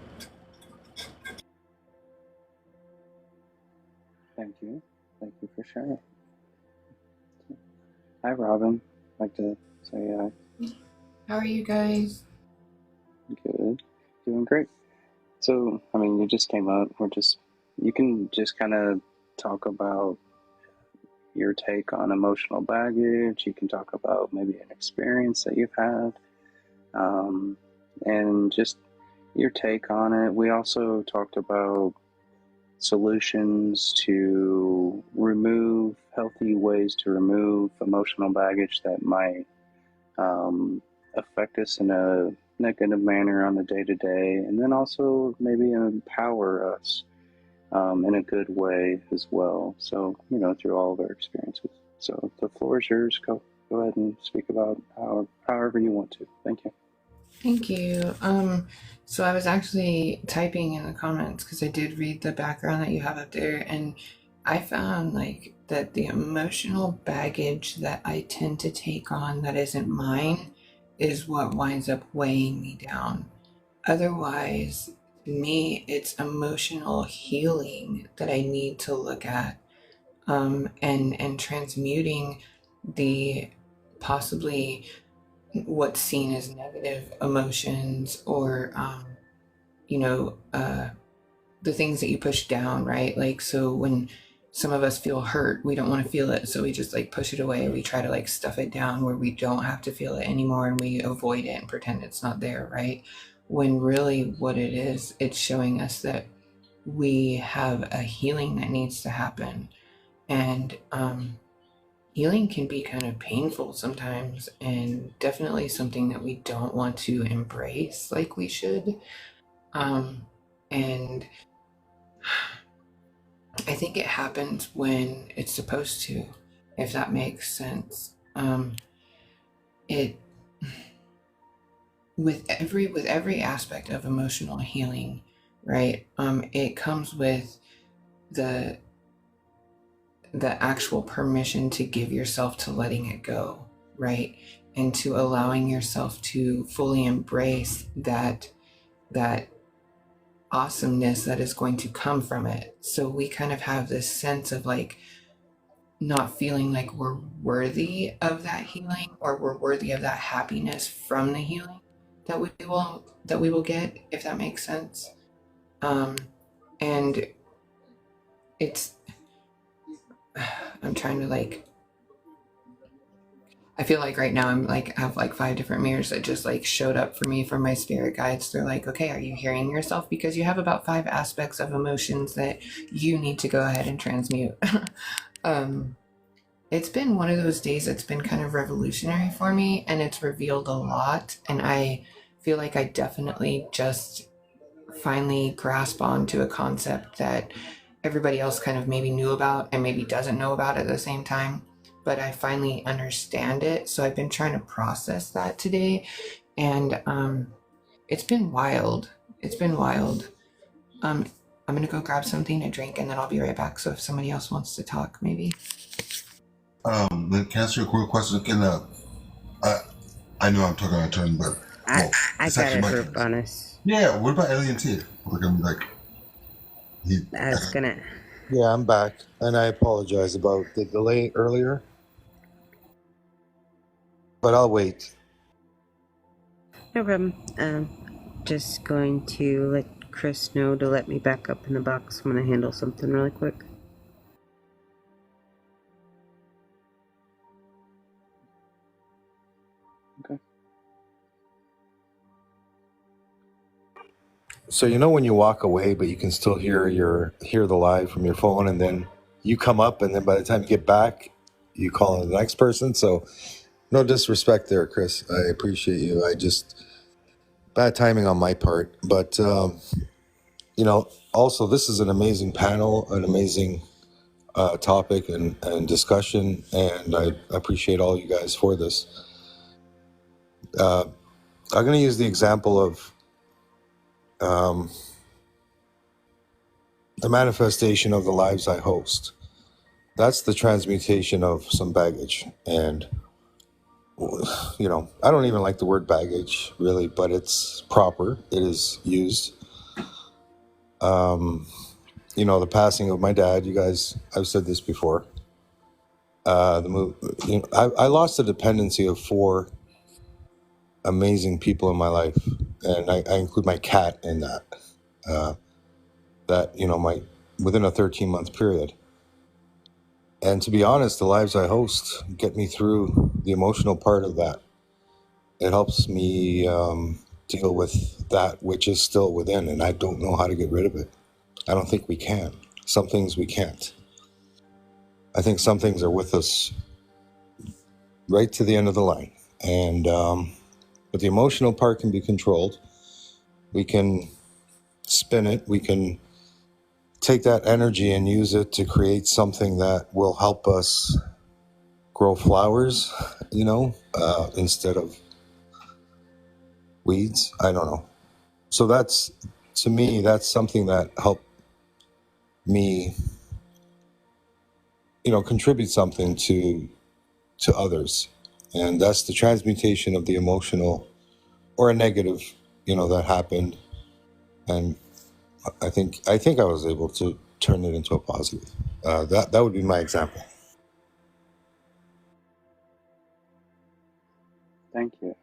Thank you. Thank you for sharing. Hi, Robin. I'd like to say hi. How are you guys? Good. Doing great. So, you just came up. You can just kind of talk about your take on emotional baggage. You can talk about maybe an experience that you've had, and just your take on it. We also talked about solutions to remove healthy ways to remove emotional baggage that might affect us in a negative manner on the day to day, and then also maybe empower us in a good way as well. So, through all of our experiences. So the floor is yours. Go ahead and speak about however you want to. Thank you. Thank you. So I was actually typing in the comments because I did read the background that you have up there, and I found that the emotional baggage that I tend to take on that isn't mine is what winds up weighing me down. Otherwise, to me, it's emotional healing that I need to look at, and transmuting the possibly what's seen as negative emotions, or the things that you push down, right? So when some of us feel hurt, we don't want to feel it, so we just push it away. We try to stuff it down where we don't have to feel it anymore, and we avoid it and pretend it's not there, right? When really what it is, it's showing us that we have a healing that needs to happen. And healing can be kind of painful sometimes, and definitely something that we don't want to embrace like we should. And I think it happens when it's supposed to, if that makes sense. It with every aspect of emotional healing, right? It comes with the actual permission to give yourself to letting it go, right? And to allowing yourself to fully embrace that awesomeness that is going to come from it. So we kind of have this sense of not feeling like we're worthy of that healing, or we're worthy of that happiness from the healing that we will get, if that makes sense. And it's I'm trying to I feel like right now I'm have 5 different mirrors that just showed up for me from my spirit guides. They're okay, are you hearing yourself? Because you have about 5 aspects of emotions that you need to go ahead and transmute. It's been one of those days that's been kind of revolutionary for me, and it's revealed a lot. And I feel like I definitely just finally grasp onto a concept that everybody else kind of maybe knew about and maybe doesn't know about at the same time. But I finally understand it. So I've been trying to process that today. And it's been wild. It's been wild. I'm going to go grab something to drink, and then I'll be right back. So if somebody else wants to talk, maybe. Can I ask you a quick question? I know I'm talking on a turn, but I got it for bonus. Yeah, what about Alien T? I was gonna. Yeah, I'm back, and I apologize about the delay earlier, but I'll wait. No problem. Just going to let Chris know to let me back up in the box. I'm gonna handle something really quick. Okay. So when you walk away, but you can still hear the live from your phone, and then you come up, and then by the time you get back, you call on the next person. So no disrespect there, Chris. I appreciate you. I just bad timing on my part, but also this is an amazing panel, an amazing topic and discussion, and I appreciate all you guys for this. I'm going to use the example of the manifestation of the lives I host. That's the transmutation of some baggage. And, you know, I don't even like the word baggage, really, but it's proper. It is used. You know, the passing of my dad, you guys, I've said this before. I lost the dependency of 4 amazing people in my life, and I include my cat in that. That, you know, within a 13-month period. And to be honest, the lives I host get me through the emotional part of that. It helps me deal with that which is still within, and I don't know how to get rid of it. I don't think we can. Some things we can't. I think some things are with us right to the end of the line. And but the emotional part can be controlled. We can spin it. We can take that energy and use it to create something that will help us grow flowers, you know, instead of weeds. I don't know. So that's, to me, that's something that helped me, you know, contribute something to others. And that's the transmutation of the emotional or a negative, you know, that happened. And I think I was able to turn it into a positive. That would be my example. Thank you.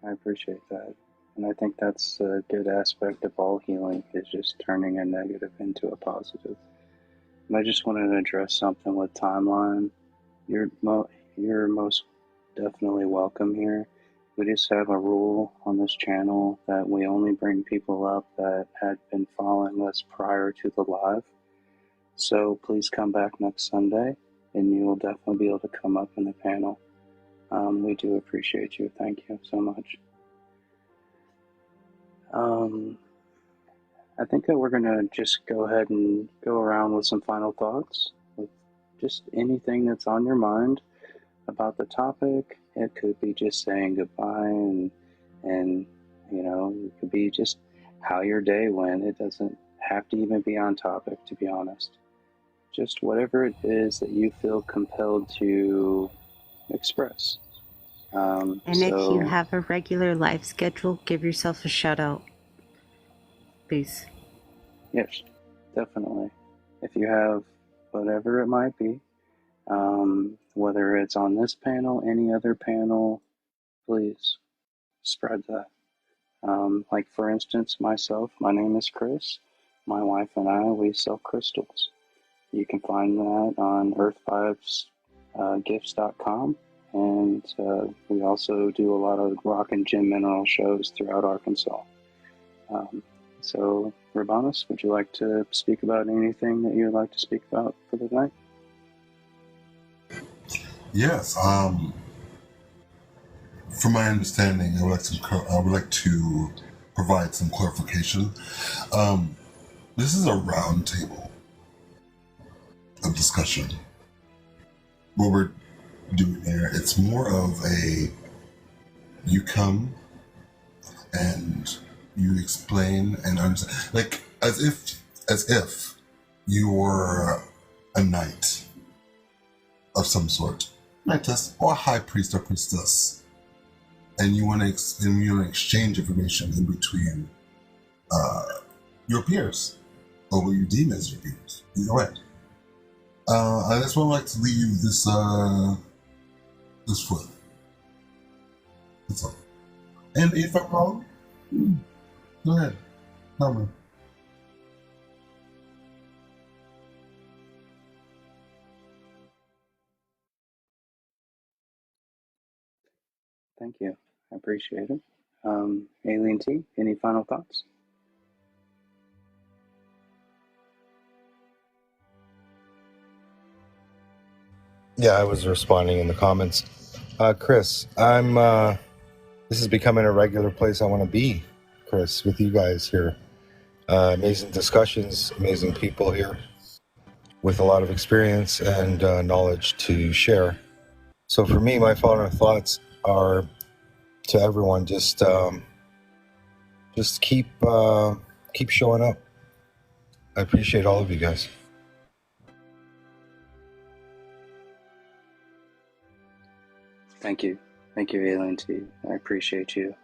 I appreciate that. And I think that's a good aspect of all healing, is just turning a negative into a positive. And I just wanted to address something with timeline. You're most definitely welcome here. We just have a rule on this channel that we only bring people up that had been following us prior to the live. So please come back next Sunday, and you will definitely be able to come up in the panel. We do appreciate you. Thank you so much. I think that we're going to just go ahead and go around with some final thoughts, with just anything that's on your mind about the topic. It could be just saying goodbye, and you know, it could be just how your day went. It doesn't have to even be on topic, to be honest. Just whatever it is that you feel compelled to express. And if you have a regular life schedule, give yourself a shout out. Please. Yes, definitely. If you have whatever it might be, whether it's on this panel, any other panel, please spread that. Like, for instance, myself, my name is Chris. My wife and I, we sell crystals. You can find that on earthvibesgifts.com. And we also do a lot of rock and gem mineral shows throughout Arkansas. So, Rabanus, would you like to speak about anything that you would like to speak about for the night? Yes. From my understanding, I would like to provide some clarification. This is a round table of discussion. What we're doing here, it's more of you come and you explain and understand, like as if you were a knight of some sort, knightess or high priest or priestess, and you want to exchange information in between your peers, or what you deem as your peers. Either way, I just would like to leave this foot. That's all. And if I'm wrong, go ahead. Tell me. Thank you. I appreciate it. Aileen T, any final thoughts? Yeah, I was responding in the comments. Chris, this is becoming a regular place I want to be, Chris, with you guys here. Amazing discussions, amazing people here with a lot of experience and knowledge to share. So for me, my final thoughts are to everyone, just keep showing up. I appreciate all of you guys. Thank you. Thank you, Alien T. I appreciate you.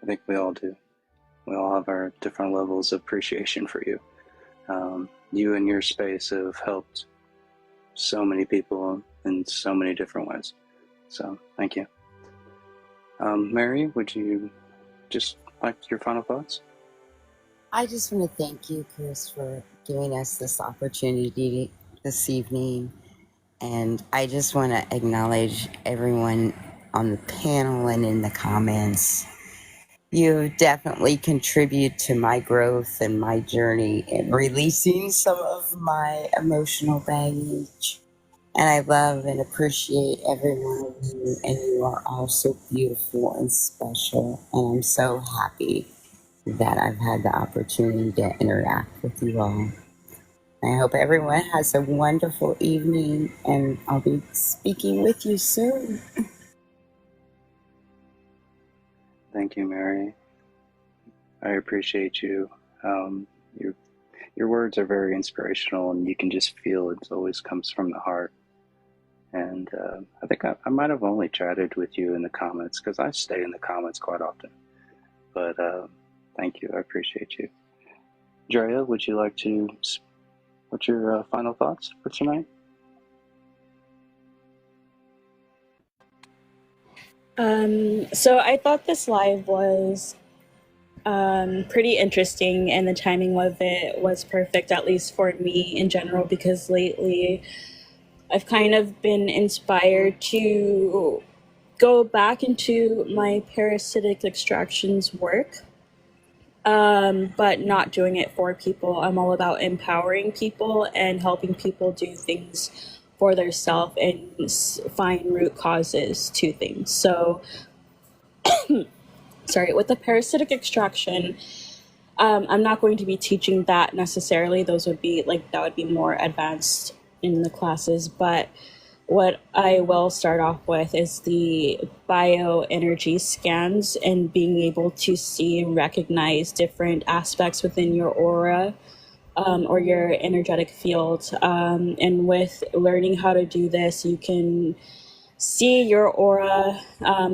I think we all do. We all have our different levels of appreciation for you. You and your space have helped so many people in so many different ways. So, thank you. Mary, would you just like your final thoughts? I just want to thank you, Chris, for giving us this opportunity this evening. And I just want to acknowledge everyone on the panel and in the comments. You definitely contribute to my growth and my journey in releasing some of my emotional baggage. And I love and appreciate every one of you, and you are all so beautiful and special. And I'm so happy that I've had the opportunity to interact with you all. I hope everyone has a wonderful evening, and I'll be speaking with you soon. Thank you, Mary. I appreciate you. Your words are very inspirational, and you can just feel it always comes from the heart. And I think I might have only chatted with you in the comments because I stay in the comments quite often. But thank you. I appreciate you. Drea, would you like to, what's your final thoughts for tonight? So I thought this live was pretty interesting, and the timing of it was perfect, at least for me in general, because lately I've kind of been inspired to go back into my parasitic extractions work, but not doing it for people. I'm all about empowering people and helping people do things for themselves and find root causes to things. So, sorry, with the parasitic extraction, I'm not going to be teaching that necessarily. Those would be that would be more advanced in the classes. But what I will start off with is the bioenergy scans and being able to see and recognize different aspects within your aura, or your energetic field. And with learning how to do this, you can see your aura,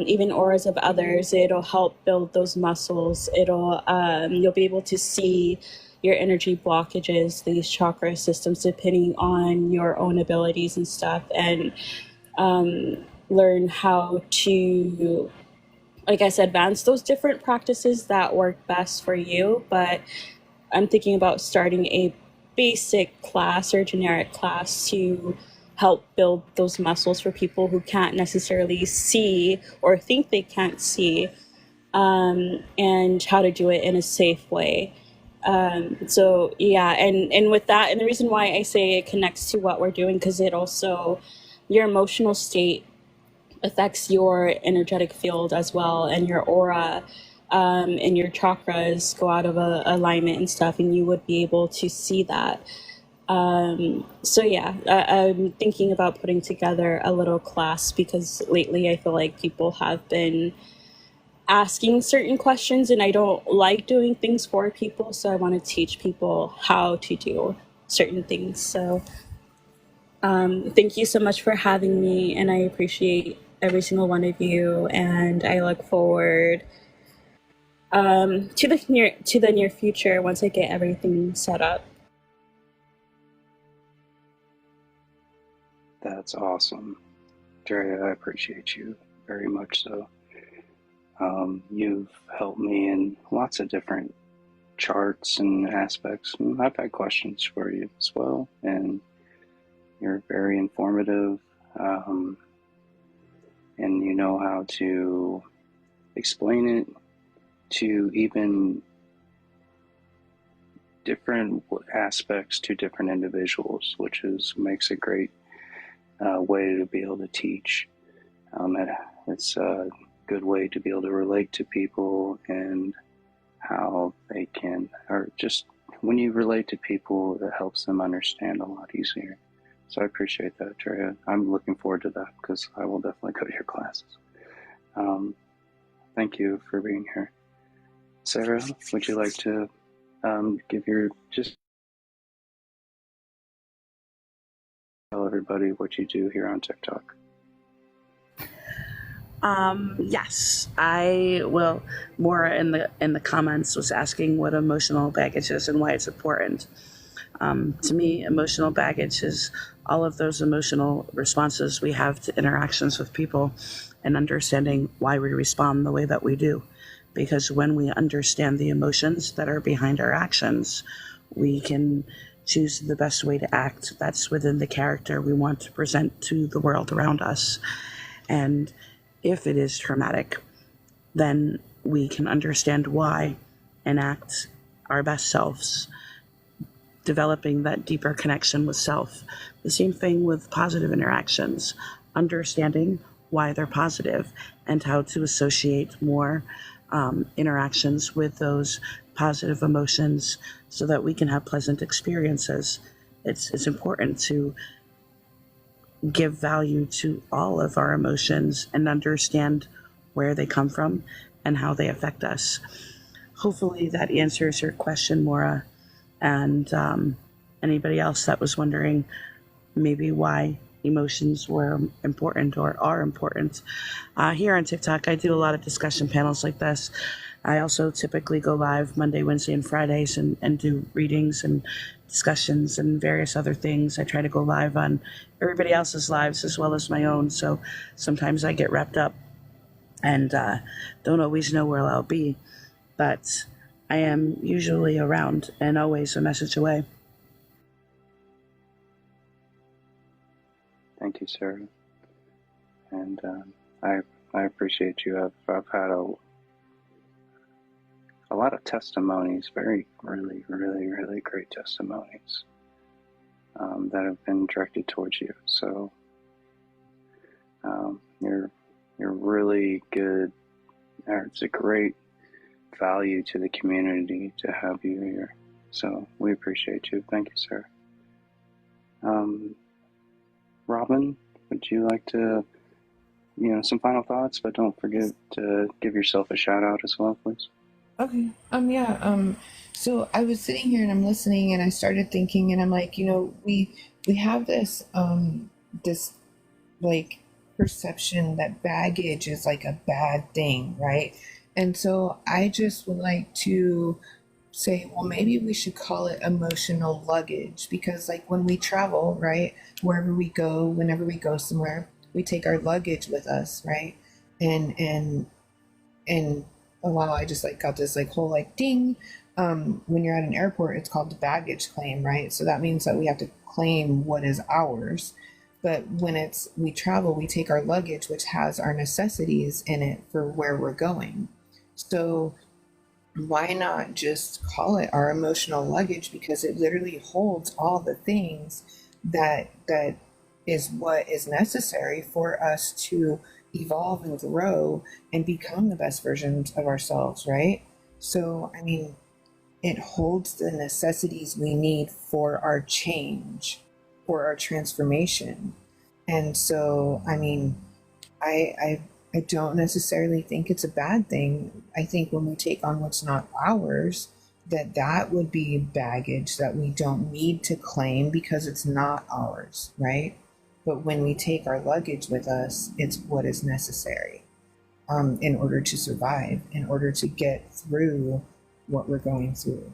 even auras of others. It'll help build those muscles. You'll be able to see your energy blockages, these chakra systems, depending on your own abilities and stuff, and learn how to, like I said, advance those different practices that work best for you. But I'm thinking about starting a basic class or generic class to help build those muscles for people who can't necessarily see or think they can't see, and how to do it in a safe way. So yeah, and with that, and the reason why I say it connects to what we're doing, because it also, your emotional state affects your energetic field as well, and your aura, and your chakras go out of alignment and stuff, and you would be able to see that. So yeah, I'm thinking about putting together a little class, because lately I feel like people have been asking certain questions, and I don't like doing things for people, so I want to teach people how to do certain things. So thank you so much for having me, and I appreciate every single one of you, and I look forward to the near future once I get everything set up. That's awesome. Drea, I appreciate you very much so. You've helped me in lots of different charts and aspects. And I've had questions for you as well, and you're very informative, and you know how to explain it to even different aspects to different individuals, which makes a great way to be able to teach. It's a good way to be able to relate to people and how they can, or just when you relate to people, it helps them understand a lot easier. So I appreciate that, Drea. I'm looking forward to that because I will definitely go to your classes. Thank you for being here. Sarah, would you like to give your just Tell everybody what you do here on TikTok. Yes, I will. More in the comments was asking what emotional baggage is and why it's important. To me, emotional baggage is all of those emotional responses we have to interactions with people and understanding why we respond the way that we do. Because when we understand the emotions that are behind our actions, we can choose the best way to act that's within the character we want to present to the world around us. And if it is traumatic, then we can understand why and act our best selves, developing that deeper connection with self. The same thing with positive interactions, understanding why they're positive and how to associate more interactions with those positive emotions so that we can have pleasant experiences. It's important to give value to all of our emotions and understand where they come from and how they affect us. Hopefully that answers your question, Maura, and anybody else that was wondering maybe why emotions were important or are important. Here on TikTok, I do a lot of discussion panels like this. I also typically go live Monday, Wednesday, and Fridays and do readings and discussions and various other things. I try to go live on everybody else's lives as well as my own. So sometimes I get wrapped up and don't always know where I'll be. But I am usually around and always a message away. Thank you, Sarah. And I appreciate you. I've had a lot of testimonies, really great testimonies that have been directed towards you. So you're really good. It's a great value to the community to have you here. So we appreciate you. Thank you, sir. Robin, would you like to, some final thoughts, but don't forget to give yourself a shout out as well, please. Okay. So I was sitting here and I'm listening and I started thinking and I'm like, we have this this like perception that baggage is like a bad thing, right? And so I just would like to say, well, maybe we should call it emotional luggage, because like when we travel, right, wherever we go, whenever we go somewhere, we take our luggage with us, right? And oh wow, I just like got this like whole like ding. When you're at an airport, it's called the baggage claim, right? So that means that we have to claim what is ours. But when we travel, we take our luggage, which has our necessities in it for where we're going. So why not just call it our emotional luggage? Because it literally holds all the things that is what is necessary for us to evolve and grow and become the best versions of ourselves, right? So, I mean, it holds the necessities we need for our change, for our transformation. And so, I mean, I don't necessarily think it's a bad thing. I think when we take on what's not ours, that would be baggage that we don't need to claim because it's not ours, right? But when we take our luggage with us, it's what is necessary in order to survive, in order to get through what we're going through.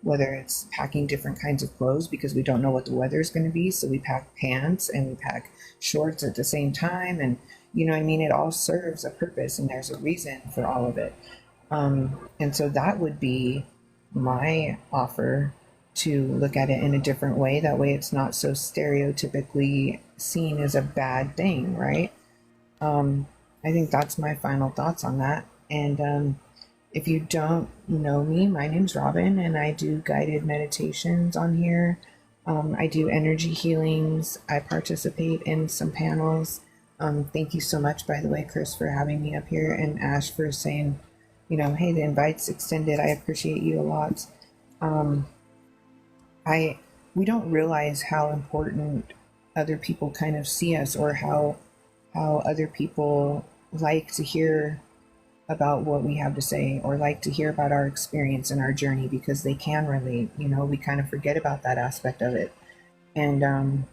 Whether it's packing different kinds of clothes because we don't know what the weather is going to be, so we pack pants and we pack shorts at the same time, and you know what I mean, it all serves a purpose and there's a reason for all of it. And so that would be my offer, to look at it in a different way. That way it's not so stereotypically seen as a bad thing, right? I think that's my final thoughts on that. And if you don't know me, my name's Robin, and I do guided meditations on here. I do energy healings. I participate in some panels. Thank you so much, by the way, Chris, for having me up here, and Ash for saying, hey, the invite's extended. I appreciate you a lot. We don't realize how important other people kind of see us, or how other people like to hear about what we have to say, or like to hear about our experience and our journey, because they can relate. We kind of forget about that aspect of it. And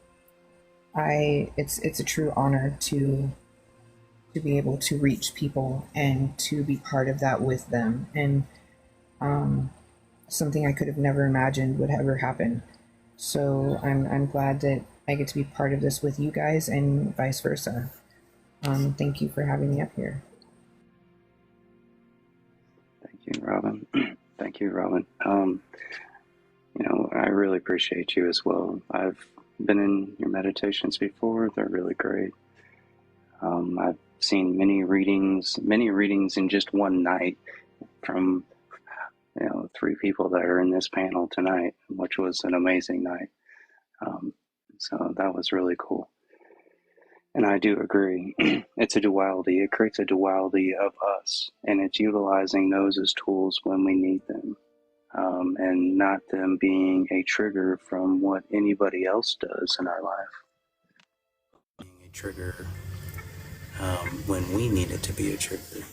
it's a true honor to be able to reach people and to be part of that with them, and something I could have never imagined would ever happen. So I'm glad that I get to be part of this with you guys and vice versa. Thank you for having me up here. Thank you, Robin. Thank you, Robin. I really appreciate you as well. I've been in your meditations before. They're really great. I've seen many readings in just one night from 3 people that are in this panel tonight, which was an amazing night. So that was really cool. And I do agree. It's a duality. It creates a duality of us, and it's utilizing those as tools when we need them, and not them being a trigger from what anybody else does in our life. Being a trigger when we need it to be a trigger.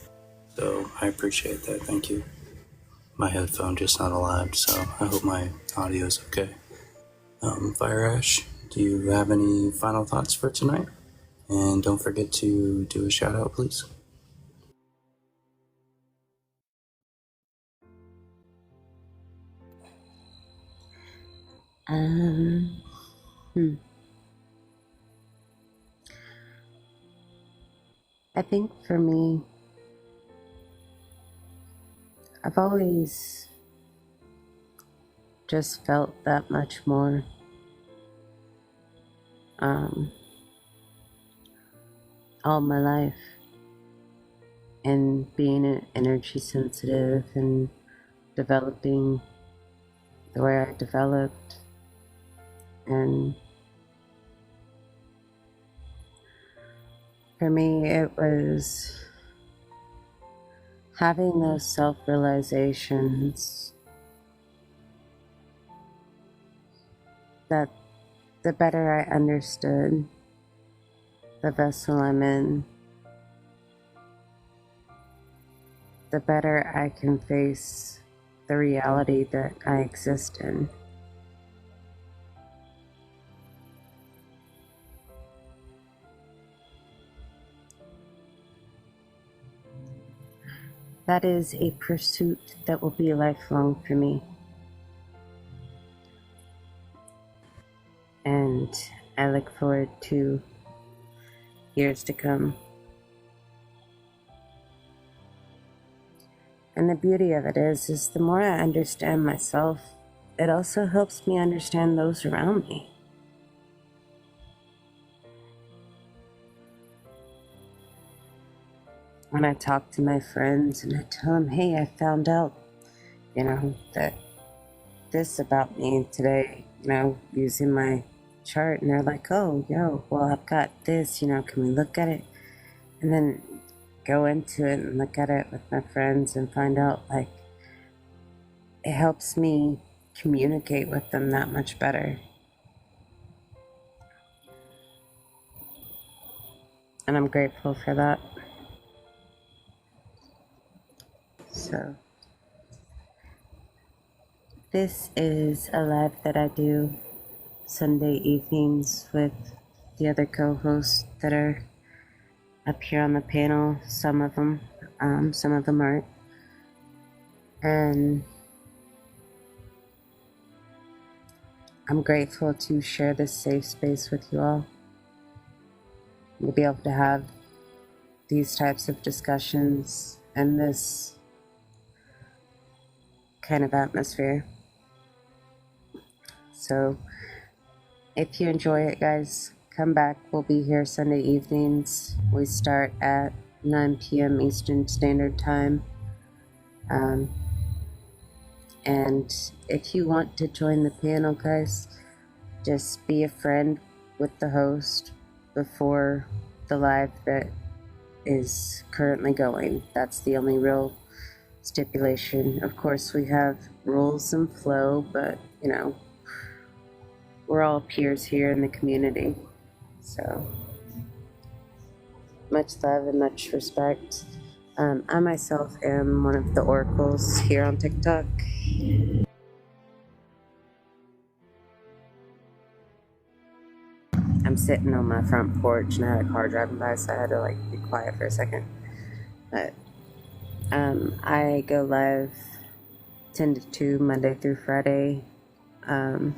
So I appreciate that. Thank you. My headphone just not aligned, so I hope my audio is okay. Fire Ash, do you have any final thoughts for tonight? And don't forget to do a shout out, please. I think for me, I've always just felt that much more all my life, and being an energy sensitive and developing the way I developed, and for me it was having those self-realizations that the better I understood the vessel I'm in, the better I can face the reality that I exist in. That is a pursuit that will be lifelong for me. And I look forward to years to come. And the beauty of it is the more I understand myself, it also helps me understand those around me. When I talk to my friends and I tell them, hey, I found out, that this about me today, using my chart, and they're like, oh, well, I've got this, can we look at it? And then go into it and look at it with my friends and find out, it helps me communicate with them that much better. And I'm grateful for that. So, this is a live that I do Sunday evenings with the other co-hosts that are up here on the panel. Some of them aren't. And I'm grateful to share this safe space with you all. To be able to have these types of discussions and this kind of atmosphere. So if you enjoy it, guys, come back. We'll be here Sunday evenings. We start at 9 p.m. Eastern Standard Time. And if you want to join the panel, guys, just be a friend with the host before the live that is currently going. That's the only real stipulation. Of course, we have rules and flow, but we're all peers here in the community. So much love and much respect. I myself am one of the oracles here on TikTok. I'm sitting on my front porch and I had a car driving by, so I had to like be quiet for a second. But I go live 10 to 2 Monday through Friday. That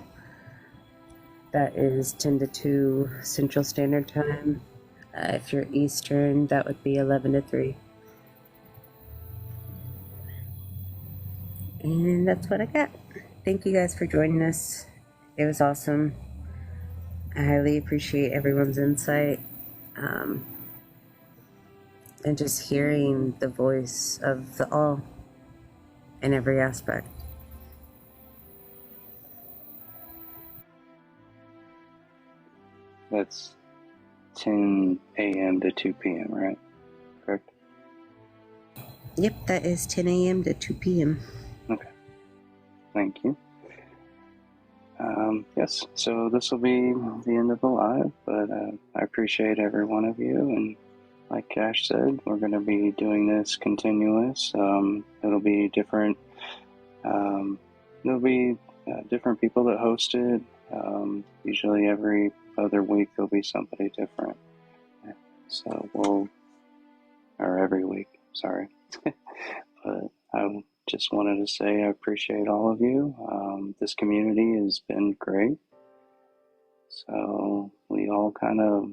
is 10 to 2 Central Standard Time. If you're Eastern, that would be 11 to 3. And that's what I got. Thank you guys for joining us. It was awesome. I highly appreciate everyone's insight. And just hearing the voice of the all in every aspect. That's 10 a.m. to 2 p.m., right? Correct? Yep, that is 10 a.m. to 2 p.m. Okay. Thank you. Yes, so this will be the end of the live, but I appreciate every one of you. And like Cash said, we're going to be doing this continuous. It'll be different. There'll be different people that host it. Usually every other week there'll be somebody different. So or every week, sorry. But I just wanted to say I appreciate all of you. This community has been great. So we all kind of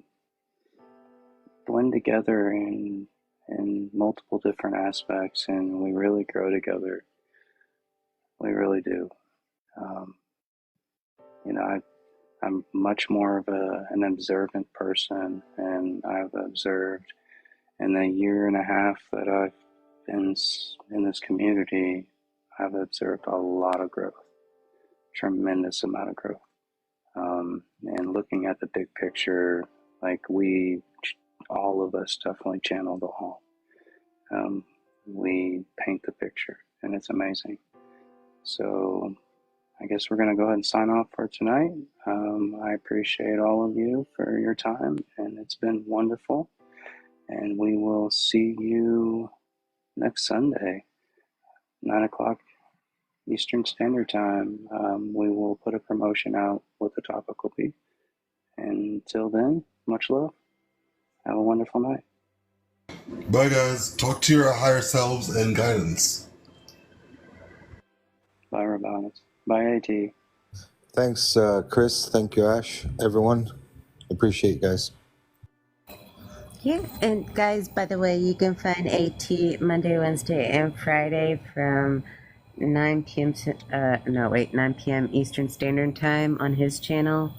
blend together in multiple different aspects, and we really grow together. We really do. I'm much more of an observant person, and I've observed in the year and a half that I've been in this community, I've observed a lot of growth, tremendous amount of growth. And looking at the big picture, like all of us definitely channel the all. We paint the picture, and it's amazing. So I guess we're going to go ahead and sign off for tonight. I appreciate all of you for your time, and it's been wonderful. And we will see you next Sunday, 9 o'clock Eastern Standard Time. We will put a promotion out what the topic will be. And until then, much love. Have a wonderful night. Bye, guys. Talk to your higher selves and guidance. Bye, Rabanis. Bye, AT. Thanks, Chris. Thank you, Ash. Everyone, appreciate you guys. Yeah, and guys, by the way, you can find AT Monday, Wednesday, and Friday from 9 p.m. 9 p.m. Eastern Standard Time on his channel.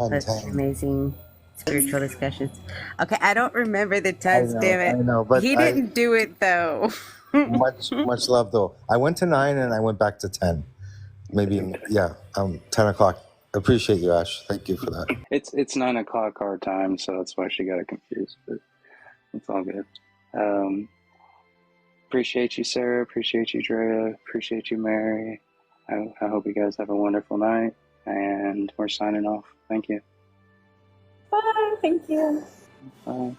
That's amazing spiritual discussions. Okay, I don't remember the times, damn it. I know, but he didn't do it though. much love though. I went to 9 and I went back to 10. Maybe 10 o'clock. Appreciate you, Ash. Thank you for that. It's 9 o'clock our time, so that's why she got it confused. But it's all good. Appreciate you, Sarah. Appreciate you, Drea. Appreciate you, Mary. I hope you guys have a wonderful night, and we're signing off. Thank you. Bye. Thank you. Bye.